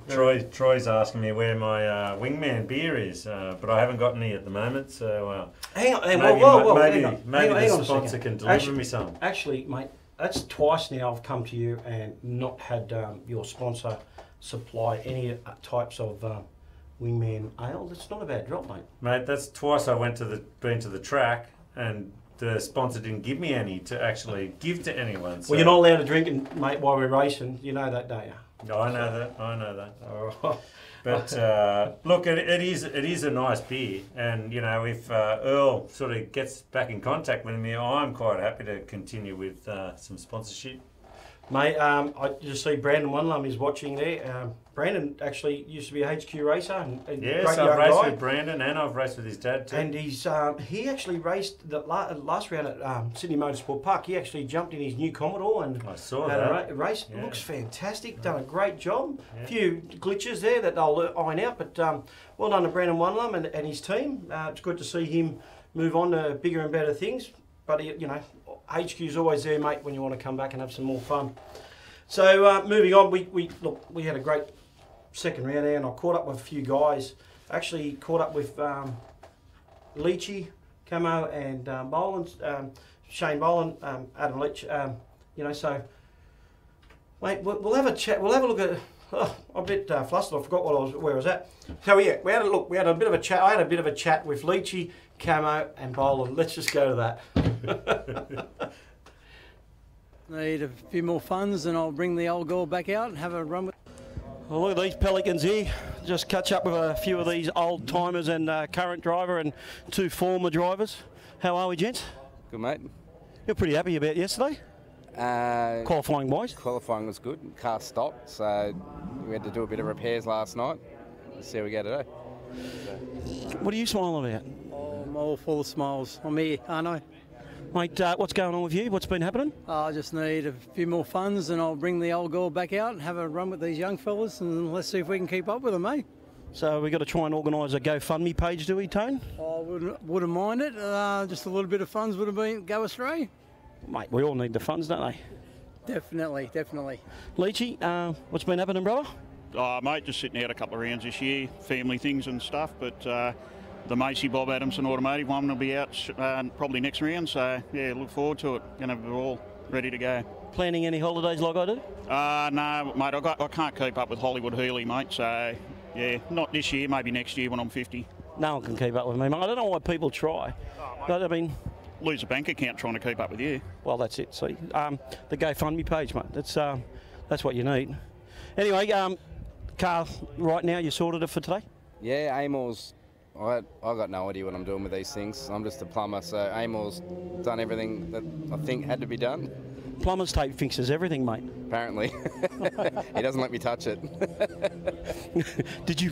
Troy's asking me where my wingman beer is, but I haven't got any at the moment, so
hang on,
maybe the sponsor can deliver me some.
Actually, mate, that's twice now I've come to you and not had your sponsor supply any types of wingman ale. That's not a bad drop, mate.
Mate, that's twice I been to the track and the sponsor didn't give me any to actually give to anyone. So.
Well, you're not allowed to drink, mate, while we're racing. You know that, don't you?
No, I know that. Oh. But look, it is a nice beer, and you know, if Earl sort of gets back in contact with me, I'm quite happy to continue with some sponsorship.
Mate, I just see Brandon Onelum is watching there. Brandon actually used to be a HQ racer. And
yes, I've raced with Brandon and I've raced with his dad too.
And he actually raced the last round at Sydney Motorsport Park. He actually jumped in his new Commodore and
I saw
had
that.
a race.
Yeah.
Looks fantastic. Done a great job. A few glitches there that they'll iron out, but well done to Brandon Onelum and his team. It's good to see him move on to bigger and better things. But you know, HQ's always there, mate, when you want to come back and have some more fun. So moving on, we had a great second round there, and I caught up with a few guys. Actually caught up with Leachy, Camo, and Boland, Shane Boland, Adam Leach. You know, so mate, we'll have a chat. We'll have a look at. Oh, I'm a bit flustered. I forgot where I was at. So yeah, we had a bit of a chat. I had a bit of a chat with Leachy, Camo, and Boland. Let's just go to that.
Need a few more funds and I'll bring the old girl back out and have a run with.
Well, look at these pelicans here. Just catch up with a few of these old timers and current driver and two former drivers. How are we, gents?
Good, mate.
You're pretty happy about yesterday? Qualifying wise?
Qualifying was good. Car stopped, so we had to do a bit of repairs last night. Let's see how we go today.
What are you smiling about?
Oh, I'm all full of smiles. I'm here, aren't I?
Mate, what's going on with you? What's been happening?
I just need a few more funds and I'll bring the old girl back out and have a run with these young fellas and let's see if we can keep up with them, eh?
So we've got to try and organise a GoFundMe page, do we, Tone?
I wouldn't mind it. Just a little bit of funds would have go astray.
Mate, we all need the funds, don't they?
Definitely.
Leachy, what's been happening, brother?
Mate, just sitting out a couple of rounds this year, family things and stuff, but the Macy Bob Adamson Automotive one will be out probably next round, so yeah, look forward to it. Going to have it all ready to go.
Planning any holidays like I do?
No, mate, I can't keep up with Hollywood Healy, mate, so yeah, not this year, maybe next year when I'm 50.
No one can keep up with me, mate. I don't know why people try, but I mean...
Lose a bank account trying to keep up with you.
Well, that's it, see. The GoFundMe page, mate, that's what you need. Anyway, car right now, you sorted it for today?
Yeah, Amor's... I got no idea what I'm doing with these things. I'm just a plumber, so Amor's done everything that I think had to be done.
Plumber's tape fixes everything, mate.
Apparently. He doesn't let me touch it.
Did you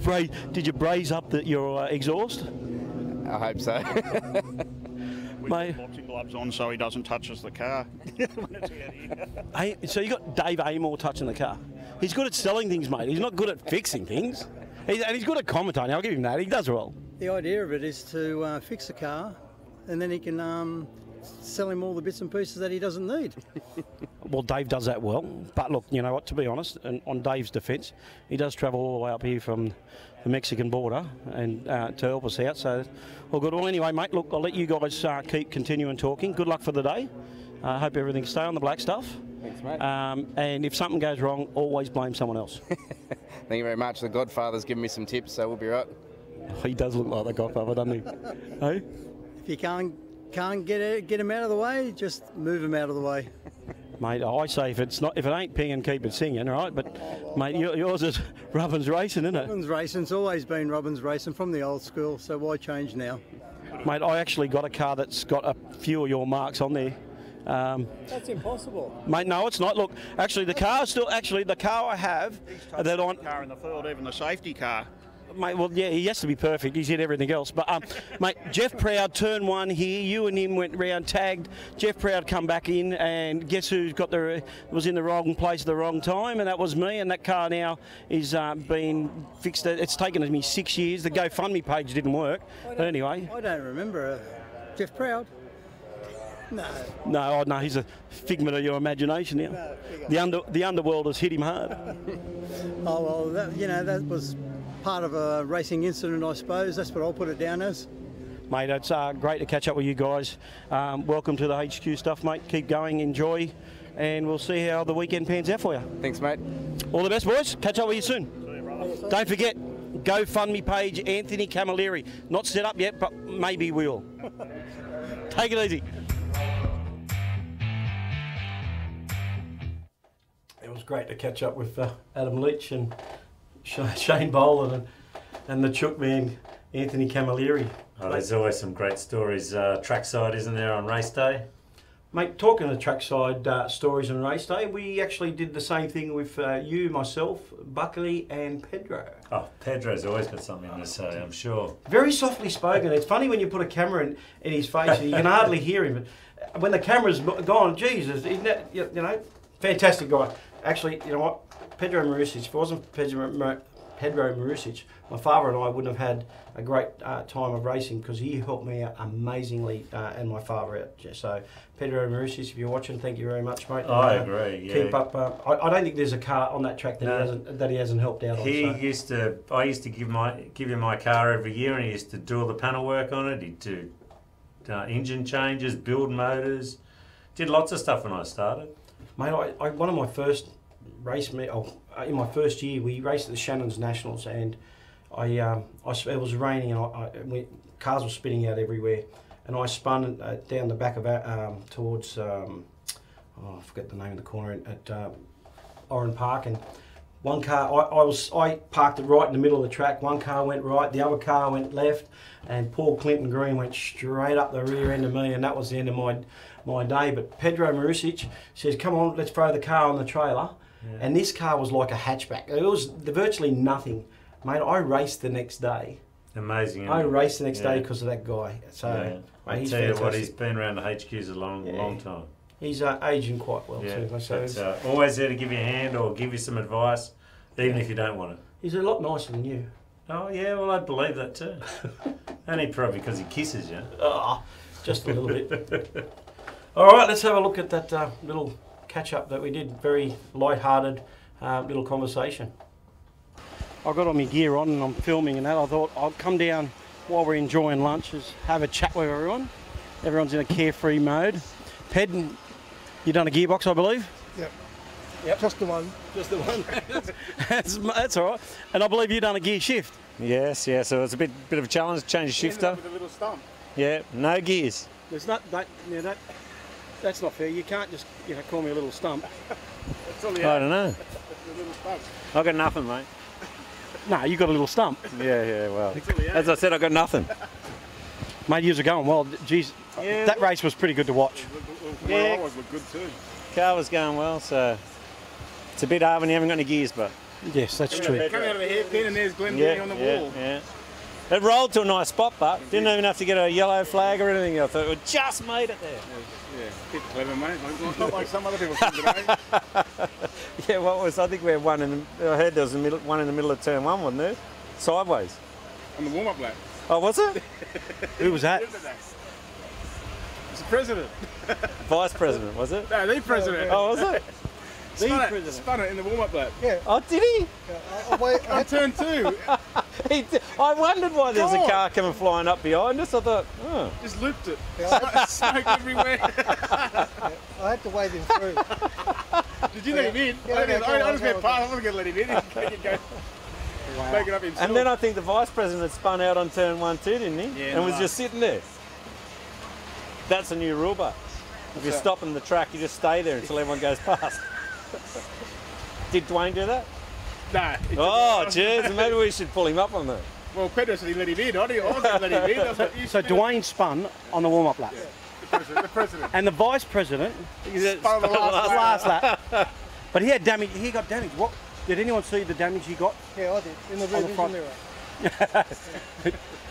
braze up your exhaust?
I hope so.
With boxing gloves on so he doesn't touch the car.
Hey, so you got Dave Amor touching the car. He's good at selling things, mate. He's not good at fixing things. And he's good at commentating. I'll give him that. He does well.
The idea of it is to fix the car, and then he can sell him all the bits and pieces that he doesn't need.
Well, Dave does that well, but look, you know what, to be honest, and on Dave's defence, he does travel all the way up here from the Mexican border and to help us out, so all good. Well, anyway, mate, look, I'll let you guys keep continuing talking. Good luck for the day. I hope everything stay on the black stuff.
Thanks, mate.
And if something goes wrong, always blame someone else.
Thank you very much. The Godfather's given me some tips, so we'll be right.
He does look like the Godfather, doesn't he? Hey?
If you can't get him out of the way, just move him out of the way.
Mate, I say if it ain't pinging, keep it singing, right? But mate, yours is Robbins Racing, isn't it?
Robbins Racing, it's always been Robbins Racing from the old school, so why change now?
Mate, I actually got a car that's got a few of your marks on there.
That's impossible.
Mate, no, it's not. Look, actually, the car I have that on
car in the field, even the safety car.
Mate, well, yeah, he has to be perfect. He's hit everything else. But, mate, Jeff Proud, turn one here. You and him went round, tagged. Jeff Proud come back in, and guess who was in the wrong place at the wrong time? And that was me. And that car now is been fixed. It's taken me 6 years. The GoFundMe page didn't work. But anyway.
I don't remember Jeff Proud.
No, he's a figment of your imagination now. The underworld has hit him hard.
Oh, well, that was part of a racing incident, I suppose. That's what I'll put it down as.
Mate, it's great to catch up with you guys. Welcome to the HQ stuff, mate. Keep going, enjoy, and we'll see how the weekend pans out for you.
Thanks, mate.
All the best, boys. Catch up with you soon. Don't forget, GoFundMe page, Anthony Camilleri. Not set up yet, but maybe we'll. Take it easy. It was great to catch up with Adam Leach and Shane Boland and the Chook man, Anthony Camilleri.
Oh, there's always some great stories trackside, isn't there, on race day?
Mate, talking of trackside stories on race day, we actually did the same thing with you, myself, Buckley and Pedro.
Oh, Pedro's always got something to say, I'm sure.
Very softly spoken. It's funny when you put a camera in his face and you can hardly hear him. But when the camera's gone, Jesus, isn't that, you know, fantastic guy. Actually, you know what, Pedro Marusic, if it wasn't Pedro Marusic, my father and I wouldn't have had a great time of racing because he helped me out amazingly and my father out. So, Pedro Marusic, if you're watching, thank you very much, mate.
I agree. Yeah.
Keep up. I don't think there's a car on that track that he hasn't helped out on.
I used to give him my car every year, and he used to do all the panel work on it. He'd do engine changes, build motors, did lots of stuff when I started.
Mate, one of my first race in my first year, we raced at the Shannon's Nationals, and it was raining, and cars were spinning out everywhere, and I spun down the back of towards I forget the name of the corner at Oran Park, and one car I parked it right in the middle of the track. One car went right, the other car went left, and Paul Clinton Green went straight up the rear end of me, and that was the end of my day. But Pedro Marusic says, "Come on, let's throw the car on the trailer." Yeah. And this car was like a hatchback. It was virtually nothing. Mate, I raced the next day.
Amazing.
I raced the next day because of that guy. So,
mate, I tell you what, he's been around the HQs a long time.
He's aging quite well too.
So always there to give you a hand or give you some advice, even if you don't want it.
He's a lot nicer than you.
Oh yeah, well I believe that too. Only probably because he kisses you.
Oh, just a little bit. All right, let's have a look at that little catch-up that we did. Very light-hearted little conversation. I got all my gear on and I'm filming and that. I thought I'll come down while we're enjoying lunches, have a chat with everyone. Everyone's in a carefree mode. Ped, you done a gearbox, I believe?
Yep. Just the one.
Just the one. that's all right. And I believe you done a gear shift.
Yes. So it's a bit of a challenge. Change the shifter.
With a little stump.
Yeah. No gears.
There's not that. Yeah, that's not fair. You can't just call me a little stump.
I don't know. I got nothing, mate.
No, you got a little stump.
Yeah. Well, as I said, I got nothing.
Mate, yours are going well. Geez, that race was pretty good to watch.
Yeah, always looked good too.
Car was going well, so it's a bit hard when you haven't got any gears, but
yes, that's true.
Coming out of a hairpin and there's Glenn getting on the wall.
Yeah. It rolled to a nice spot, but didn't even have to get a yellow flag or anything. I thought it just made it there.
Yeah, a bit clever, mate. Not like some other people think today.
Yeah, I think we had one I heard there was one in the middle of turn one, wasn't there? Sideways.
on the warm-up lap.
Oh, was it?
Who was that?
It's the president.
Vice president, was it?
No, the president.
Oh, was it?
Spun it in the warm-up lap.
Yeah.
Oh, did he?
On turn 2,
He did. I wondered why there was a car coming flying up behind us. I thought, oh.
just looped it.
Yeah,
Smoke everywhere.
I had to wave him through.
Did you let him in?
Yeah,
I just went past. I wasn't going to let him in. He could go make it up himself.
And then I think the vice president had spun out on turn 1 too, didn't he?
Yeah,
and was
nice.
just sitting there. That's a new rule, but if you're stopping the track, you just stay there until everyone goes past. Did Dwayne do that?
No.
Oh, jeez, maybe we should pull him up on that.
Well, Pedro said he let him in. I wasn't going to let him in.
So Dwayne spun on the warm-up lap.
The president.
And the vice president
Spun on the
last lap. But he had damage. He got damage. What? Did anyone see the damage he got?
Yeah, I did. In the rear
front.
mirror.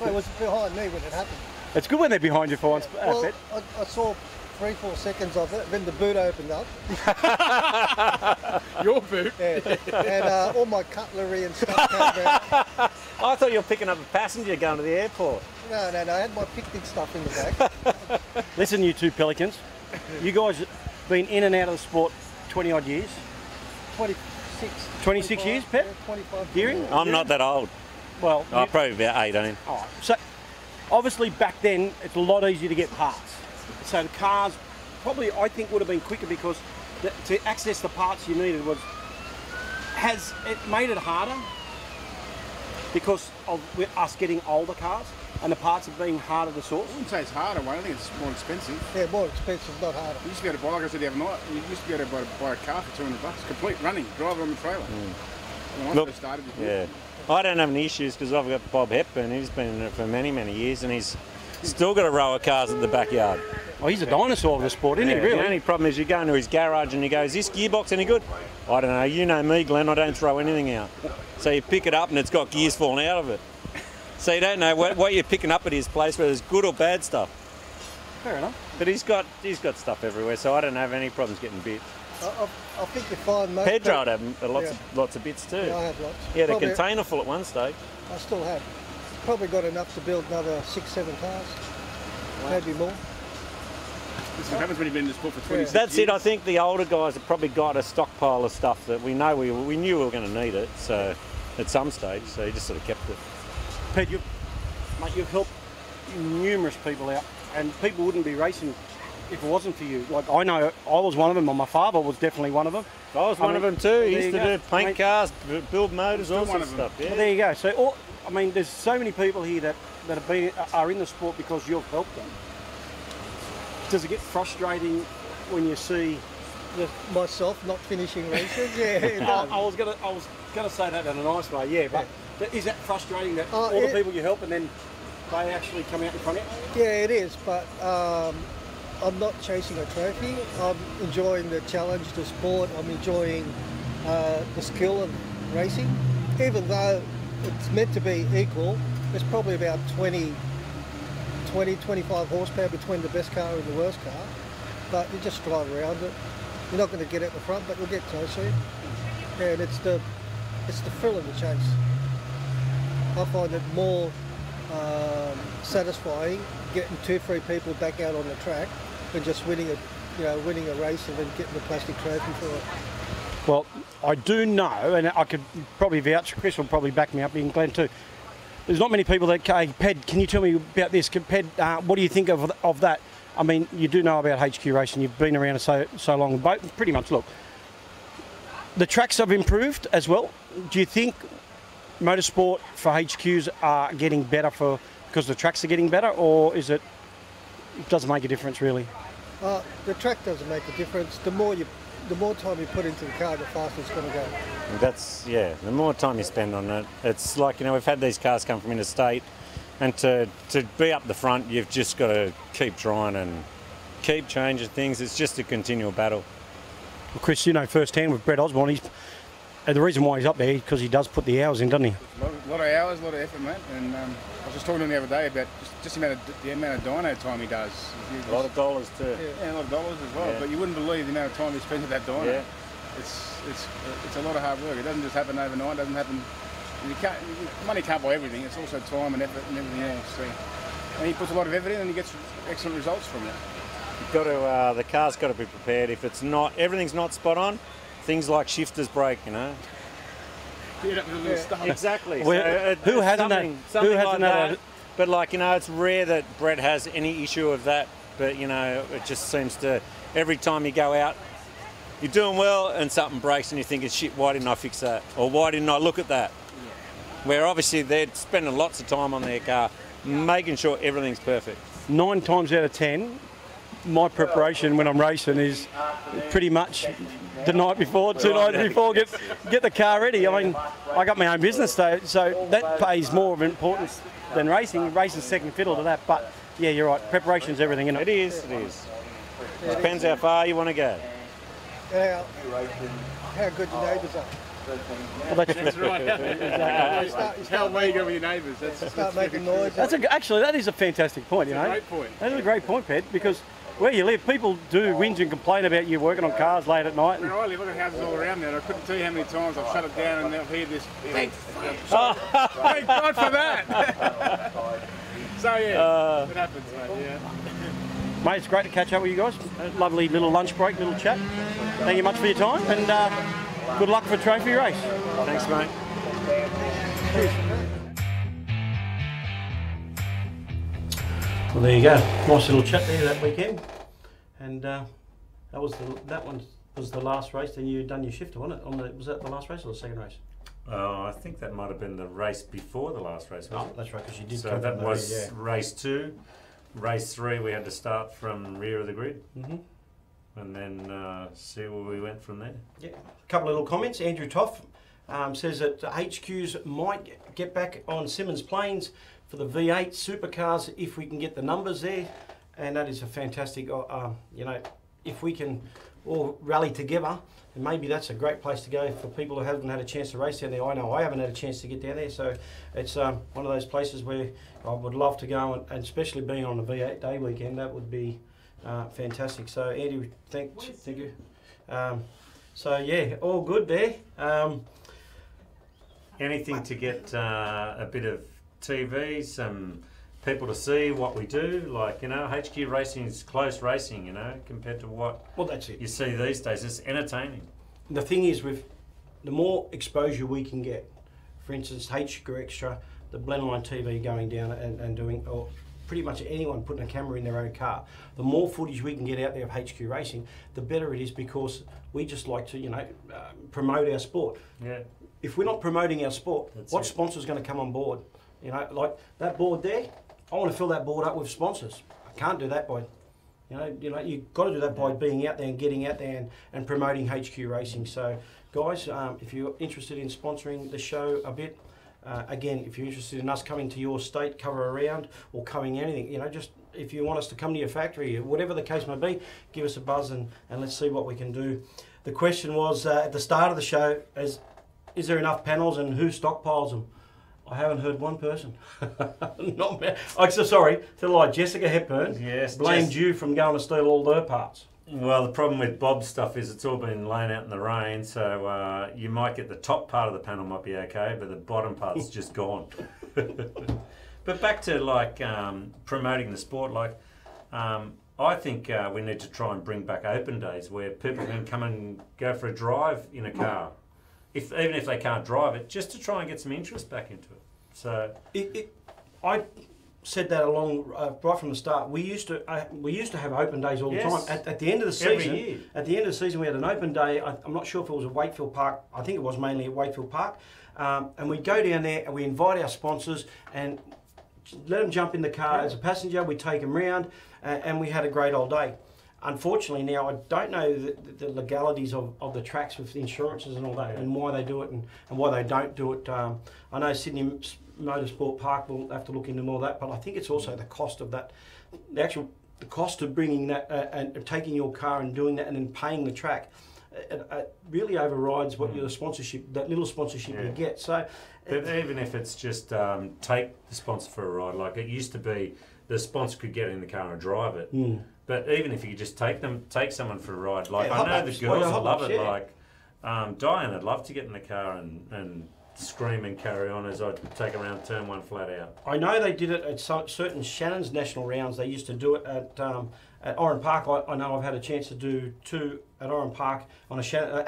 Well, it was behind me when it happened.
It's good when they're behind you for once.
Well, I saw 3-4 seconds of it, then the boot opened up.
Your boot?
Yeah. And all my cutlery and stuff came out.
I thought you were picking up a passenger going to the airport.
No, I had my picnic stuff in the back.
Listen, you two pelicans. You guys have been in and out of the sport 20 odd years. 26 years, Pep?
Yeah, 25.
Gearing?
I'm not that old.
Well,
I'm probably about 18.
all right. So, obviously back then, it's a lot easier to get parts. So the cars probably, I think, would have been quicker because to access the parts you needed has it made it harder because of us getting older cars and the parts have been harder to source?
I wouldn't say it's harder, Wayne. I think it's more expensive.
Yeah, more expensive, not harder.
You used to go to buy, like I said the other night, you used to go to buy a car for $200, complete running, drive it on the trailer. When I
Look,
first started,
Yeah. I don't have any issues because I've got Bob Hepburn. He's been in it for many, many years and he's still got a row of cars in the backyard.
Oh, he's a dinosaur of the sport, isn't he, really?
The only problem is you go into his garage and he goes, is this gearbox any good? I don't know. You know me, Glenn. I don't throw anything out. So you pick it up and it's got gears falling out of it. So you don't know what you're picking up at his place, whether it's good or bad stuff.
Fair enough.
But he's got stuff everywhere, so I don't have any problems getting bits.
I think you find most...
Pedro would have lots of bits too.
Yeah, I have lots.
He had
Probably-
a container full at one stage.
I still have. Probably got enough to build another 6-7 cars. Maybe more.
this is what happens when you've been in the sport for 26
That's
years.
it. I think the older guys have probably got a stockpile of stuff that we know we knew we were going to need it. So at some stage, so you just sort of kept it.
Pete, you've helped numerous people out and people wouldn't be racing if it wasn't for you. Like, I know I was one of them, and my father was definitely one of them.
I was one of them too. He
there
used
you
to
go.
do paint cars, build motors, all
one
sorts of
of them.
stuff. Yeah.
Well, there you go. So, there's so many people here that are in the sport because you've helped them. Does it get frustrating when you see?
Myself not finishing races, yeah. It does.
I was gonna say that in a nice way, yeah. But is that frustrating that all the people you help and then they actually come out in front of you?
Yeah, it is, but I'm not chasing a trophy. I'm enjoying the challenge, the sport. I'm enjoying the skill of racing. Even though it's meant to be equal, there's probably about 25 horsepower between the best car and the worst car. But you just drive around it. You're not going to get at the front, but you'll get close to it. And it's the thrill of the chase. I find it more satisfying getting 2-3 people back out on the track than just winning a race and then getting the plastic trophy for it.
Well, I do know, and I could probably vouch. Chris will probably back me up, and Glenn too. There's not many people that. Hey, Ped, can you tell me about this? Ped, what do you think of that? I mean, you do know about HQ racing. You've been around so long. Pretty much, look. The tracks have improved as well. Do you think motorsport for HQs are getting better because the tracks are getting better, or it doesn't make a difference really?
The track doesn't make a difference. The more time you put into the car, the faster it's going to go.
The more time you spend on it, it's like, we've had these cars come from interstate, and to be up the front, you've just got to keep trying and keep changing things. It's just a continual battle.
Well, Chris, firsthand with Brett Osborne, the reason why he's up there is because he does put the hours in, doesn't he?
A lot of hours, a lot of effort, mate. And I was just talking to him the other day about just the amount of dyno time he does.
A lot of dollars too.
Yeah, a lot of dollars as well.
Yeah.
But you wouldn't believe the amount of time he spends at that dyno.
Yeah.
It's a lot of hard work. It doesn't just happen overnight. It doesn't happen, Money can't buy everything. It's also time and effort and everything else. So, and he puts a lot of effort in and he gets excellent results from it.
You've got to, the car's got to be prepared. If it's not, everything's not spot on, things like shifters break, you know. Exactly.
Well,
so
who hasn't
something,
that?
something
Who hasn't
like
had
that. But like, you know, it's rare that Brett has any issue of that. But you know, it just seems to, every time you go out, you're doing well and something breaks and you're thinking, shit, why didn't I fix that? Or why didn't I look at that? Yeah. Where obviously they're spending lots of time on their car, making sure everything's perfect.
9 times out of 10, my when I'm racing is pretty much the night before, 2 nights before, get the car ready. I mean, I got my own business though, so that pays more of importance than racing. Racing's second fiddle to that, but yeah, you're right. Preparation's everything, isn't it?
It is, it is. It depends how far you want to go.
How good your neighbours are.
Well,
That's right. How well you go with your neighbours.
Start making noise.
Actually, that is a fantastic point, you know.
Great point.
That is a great point, Ped, because where you live, people do whinge and complain about you working on cars late at night.
Where I live, I've got houses all around there, and I couldn't tell you how many times I've shut it down and they'll hear this. Thank God for that. So yeah, it happens, mate. Yeah.
Mate, it's great to catch up with you guys. A lovely little lunch break, little chat. Thank you much for your time, and good luck for a trophy race.
Thanks, mate.
Cheers. Well, there you go. Nice little chat there that weekend, and that one was the last race. Then you done your shifter, wasn't it? Was that the last race or the second race?
I think that might have been the race before the last race.
Oh, that's right, because you did.
So that was race 2. Race 3, we had to start from rear of the grid, and then see where we went from there.
Yeah, a couple of little comments. Andrew Toff says that HQs might get back on Simmons Plains for the V8 supercars if we can get the numbers there, and that is a fantastic. You know, if we can all rally together, and maybe that's a great place to go for people who haven't had a chance to race down there. I know I haven't had a chance to get down there, so it's one of those places where I would love to go, and especially being on the V8 day weekend, that would be fantastic. So Andy, thank you. So yeah, all good there.
Anything to get a bit of TV, some people to see what we do, like, you know, HQ racing is close racing, you know, compared to what
that's it.
You see these days. It's entertaining.
The thing is, with the more exposure we can get, for instance, HQ Xtra, the Blendline TV going down and doing, or pretty much anyone putting a camera in their own car, the more footage we can get out there of HQ racing, the better it is, because we just like to, you know, promote our sport.
Yeah.
If we're not promoting our sport, what sponsor's going to come on board? You know, like that board there, I want to fill that board up with sponsors. I can't do that by, you've got to do that by being out there and getting out there and promoting HQ racing. So, guys, if you're interested in sponsoring the show a bit, again, if you're interested in us coming to your state, cover around, or coming anything, you know, just if you want us to come to your factory, whatever the case may be, give us a buzz and let's see what we can do. The question was at the start of the show, is there enough panels and who stockpiles them? I haven't heard one person. Not me. I'm so sorry. To lie, Jessica Hepburn blamed you from going to steal all their parts.
Well, the problem with Bob's stuff is it's all been laying out in the rain, so you might get the top part of the panel might be okay, but the bottom part's just gone. But back to like promoting the sport, like I think we need to try and bring back open days where people can come and go for a drive in a car. Even if they can't drive it, just to try and get some interest back into it. So
I said that along right from the start. We used to have open days all the time. At the end of the season,
every year.
At the end of the season, we had an open day. I'm not sure if it was at Wakefield Park. I think it was mainly at Wakefield Park. And we'd go down there and we invite our sponsors and let them jump in the car as a passenger. We take them round, and we had a great old day. Unfortunately, now I don't know the legalities of the tracks with insurances and all that, and why they do it and why they don't do it. I know Sydney Motorsport Park will have to look into more of that, but I think it's also the cost of that, the cost of bringing that and taking your car and doing that and then paying the track. It really overrides what your sponsorship, that little sponsorship you get. So,
but even if it's just take the sponsor for a ride, like it used to be, the sponsor could get in the car and drive it. But even if you could just take someone for a ride, like I know the girls would love it. Like Diane would love to get in the car and scream and carry on as I take around turn 1 flat out.
I know they did it at certain Shannon's national rounds. They used to do it at Oran Park. I know I've had a chance to do 2 at Oran Park on a Shannon.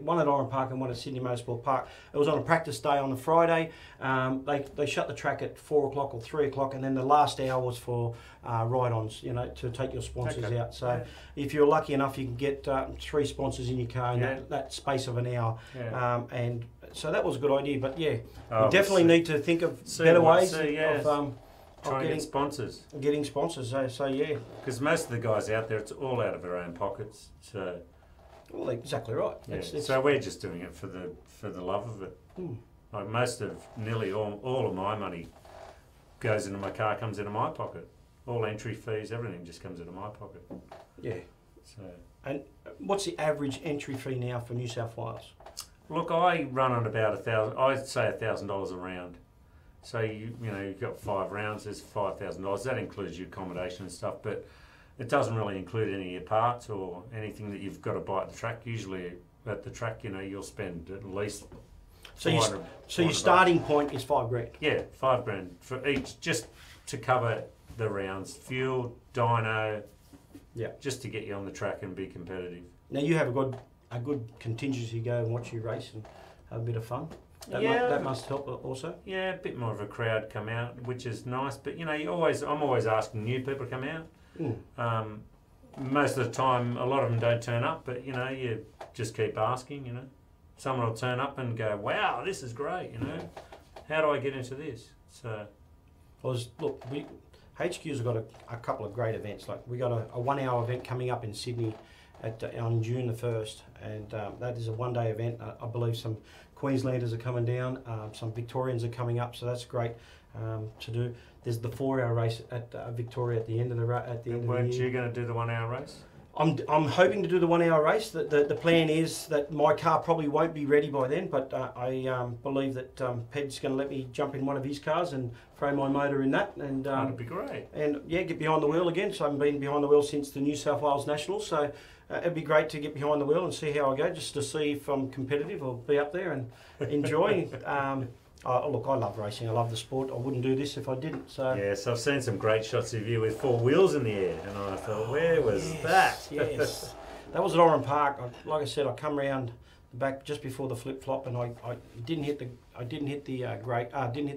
One at Oran Park and one at Sydney Motorsport Park. It was on a practice day on the Friday. They shut the track at 4 o'clock or 3 o'clock, and then the last hour was for ride-ons, you know, to take your sponsors out. So if you're lucky enough, you can get 3 sponsors in your car in that space of an hour. And so that was a good idea. But yeah, we definitely need to think of better ways of
trying to get sponsors.
Getting sponsors, so yeah.
Because most of the guys out there, it's all out of their own pockets. So,
well, exactly right.
Yeah. So we're just doing it for the love of it. Like nearly all of my money goes into my car, comes into my pocket. All entry fees, everything just comes into my pocket. Yeah. So. And what's the average entry fee now for New South Wales? Look, I run on about $1,000. I'd say $1,000 a round. So you've got 5 rounds. There's $5,000. That includes your accommodation and stuff, but it doesn't really include any of your parts or anything that you've got to buy at the track. Usually at the track, you'll spend at least.
So your starting point is $5,000.
Yeah, $5,000 for each, just to cover the rounds, fuel, dyno. Yeah. Just to get you on the track and be competitive.
Now you have a good contingency to go and watch you race and have a bit of fun. That must help also.
Yeah, a bit more of a crowd come out, which is nice. But I'm always asking new people to come out. Most of the time, a lot of them don't turn up, but you just keep asking. Someone will turn up and go, "Wow, this is great." How do I get into this? So,
HQ's got a couple of great events. Like we got a 1 hour event coming up in Sydney on June the 1st, and that is a 1-day event. I believe some Queenslanders are coming down, some Victorians are coming up, so that's great to do. There's the 4-hour race at Victoria at the end of the year.
Weren't you going to do the 1-hour race?
I'm hoping to do the 1-hour race. The plan is that my car probably won't be ready by then, but I believe that Ped's going to let me jump in one of his cars and throw my motor in that. And
that'd be great.
And yeah, get behind the wheel again. So I haven't been behind the wheel since the New South Wales Nationals. So it'd be great to get behind the wheel and see how I go, just to see if I'm competitive or be up there and enjoy. Look, I love racing. I love the sport. I wouldn't do this if I didn't. So
yes, I've seen some great shots of you with 4 wheels in the air, and I thought, where was that?
Yes, that was at Oran Park. Like I said, I come around the back just before the flip flop, and I didn't hit the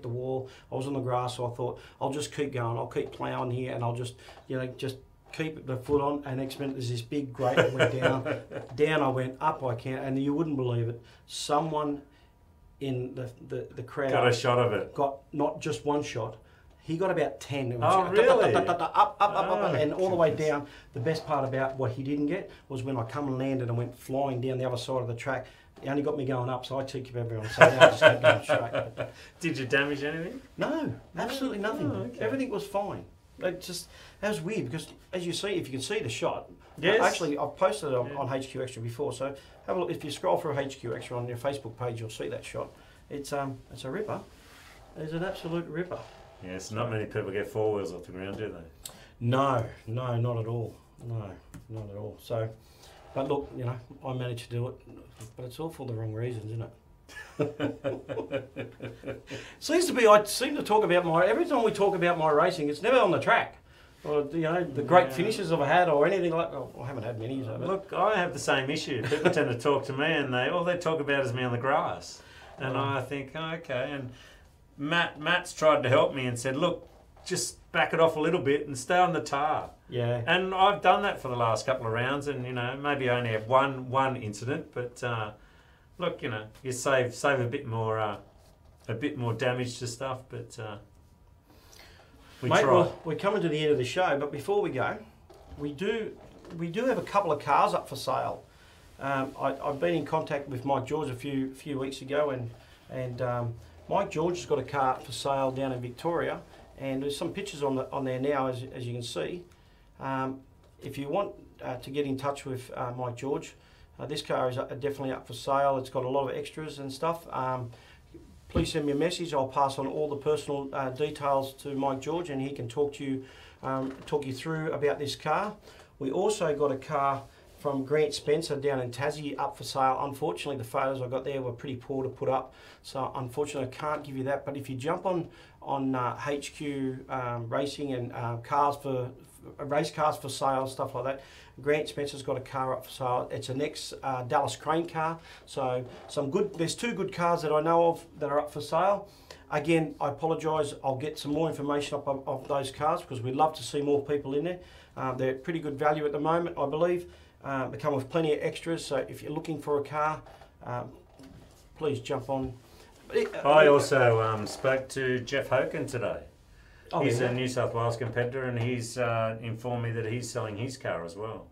wall. I was on the grass, so I thought I'll just keep going. I'll keep ploughing here, and I'll just keep the foot on. And next minute, there's this big grate that went down. Down I went, up I can't, and you wouldn't believe it. Someone in the crowd
got a shot of it.
Got not just one shot. He got about 10. It
was really?
Up, and all the way down. The best part about what he didn't get was when I come and landed and went flying down the other side of the track. It only got me going up, so I took everyone. So I just kept going straight.
Did you damage anything?
No, absolutely nothing.
Oh, okay.
Everything was fine. That was weird because, as you see, if you can see the shot,
yes.
Actually, I've posted it on HQ Xtra before. So have a look. If you scroll through HQ Xtra on your Facebook page, you'll see that shot. It's a ripper. It's an absolute ripper.
Yes, not many people get 4 wheels off the ground, do they?
No, not at all. No, not at all. So, but look, I managed to do it, but it's all for the wrong reasons, isn't it? I seem to talk about every time we talk about my racing, it's never on the track. Or, the great finishes I've had or anything like that. I haven't had many. So,
look, I have the same issue. People tend to talk to me and all they talk about is me on the grass. And I think, okay. And Matt's tried to help me and said, look, just back it off a little bit and stay on the tar.
Yeah.
And I've done that for the last couple of rounds, and maybe I only have one incident, but look, you save a bit more damage to stuff, but we try.
Well, we're coming to the end of the show, but before we go, we do have a couple of cars up for sale. I've been in contact with Mike George a few weeks ago, and Mike George has got a car for sale down in Victoria, and there's some pictures on there now, as you can see. If you want to get in touch with Mike George, this car is definitely up for sale. It's got a lot of extras and stuff. Please send me a message. I'll pass on all the personal details to Mike George, and he can talk you through about this car. We also got a car from Grant Spencer down in Tassie up for sale. Unfortunately, the photos I got there were pretty poor to put up, so unfortunately I can't give you that. But if you jump on HQ Racing and race cars for sale, stuff like that, Grant Spencer's got a car up for sale. It's an ex-Dallas Crane car. So there's 2 good cars that I know of that are up for sale. Again, I apologise, I'll get some more information up of those cars because we'd love to see more people in there. They're pretty good value at the moment, I believe. They come with plenty of extras, so if you're looking for a car, please jump on.
I also spoke to Jeff Hoken today.
Oh,
he's
yeah.
a New South Wales competitor, and he's informed me that he's selling his car as well.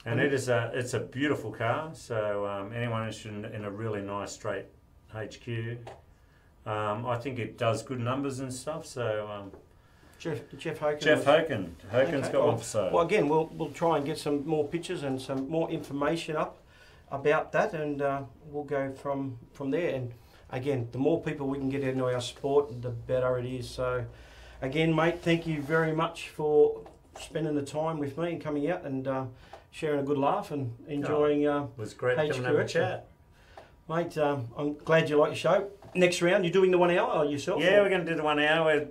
And it's a beautiful car, so anyone interested in a really nice straight HQ, I think it does good numbers and stuff, so...
Jeff Hoken.
Hoken's got one for sale.
Well, again, we'll try and get some more pictures and some more information up about that, and we'll go from there. And again, the more people we can get into our sport, the better it is. So, again, mate, thank you very much for spending the time with me and coming out and sharing a good laugh and enjoying.
It was great to come and have a chat,
mate. I'm glad you like your show. Next round, you're doing the 1 hour yourself?
Yeah, we're going to do the 1 hour.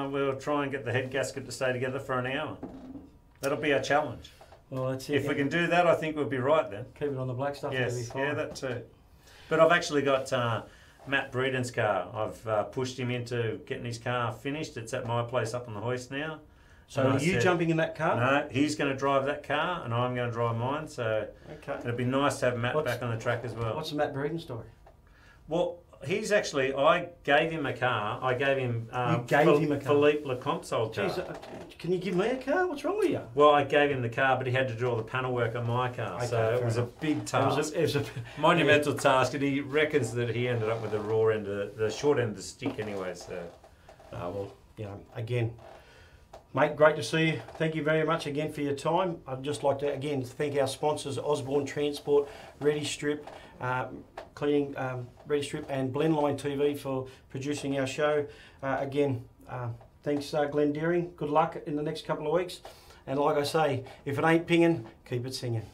We'll try and get the head gasket to stay together for an hour. That'll be our challenge.
Well, that's it.
If we can do that, I think we'll be right then.
Keep it on the black stuff.
Yes,
be fine.
yeah, that too. But I've actually got Matt Breeden's car. I've pushed him into getting his car finished. It's at my place up on the hoist now.
So are you jumping in that car?
No, he's going to drive that car and I'm going to drive mine. So it'd be nice to have Matt back on the track as well.
What's the Matt Breeden story?
Well, I gave him a car. I gave him Philippe Lecomte's old car.
Jeez, can you give me a car? What's wrong with you?
Well, I gave him the car, but he had to do all the panel work on my car. Okay, so it was a big task. It was a monumental task, and he reckons that he ended up with the short end of the stick anyway. So,
well, again, mate, great to see you. Thank you very much again for your time. I'd just like to again thank our sponsors, Osborne Transport, Ready Strip, Cleaning, Ready Strip, and Blendline TV for producing our show. Again, thanks, Glenn Deering. Good luck in the next couple of weeks. And like I say, if it ain't pinging, keep it singing.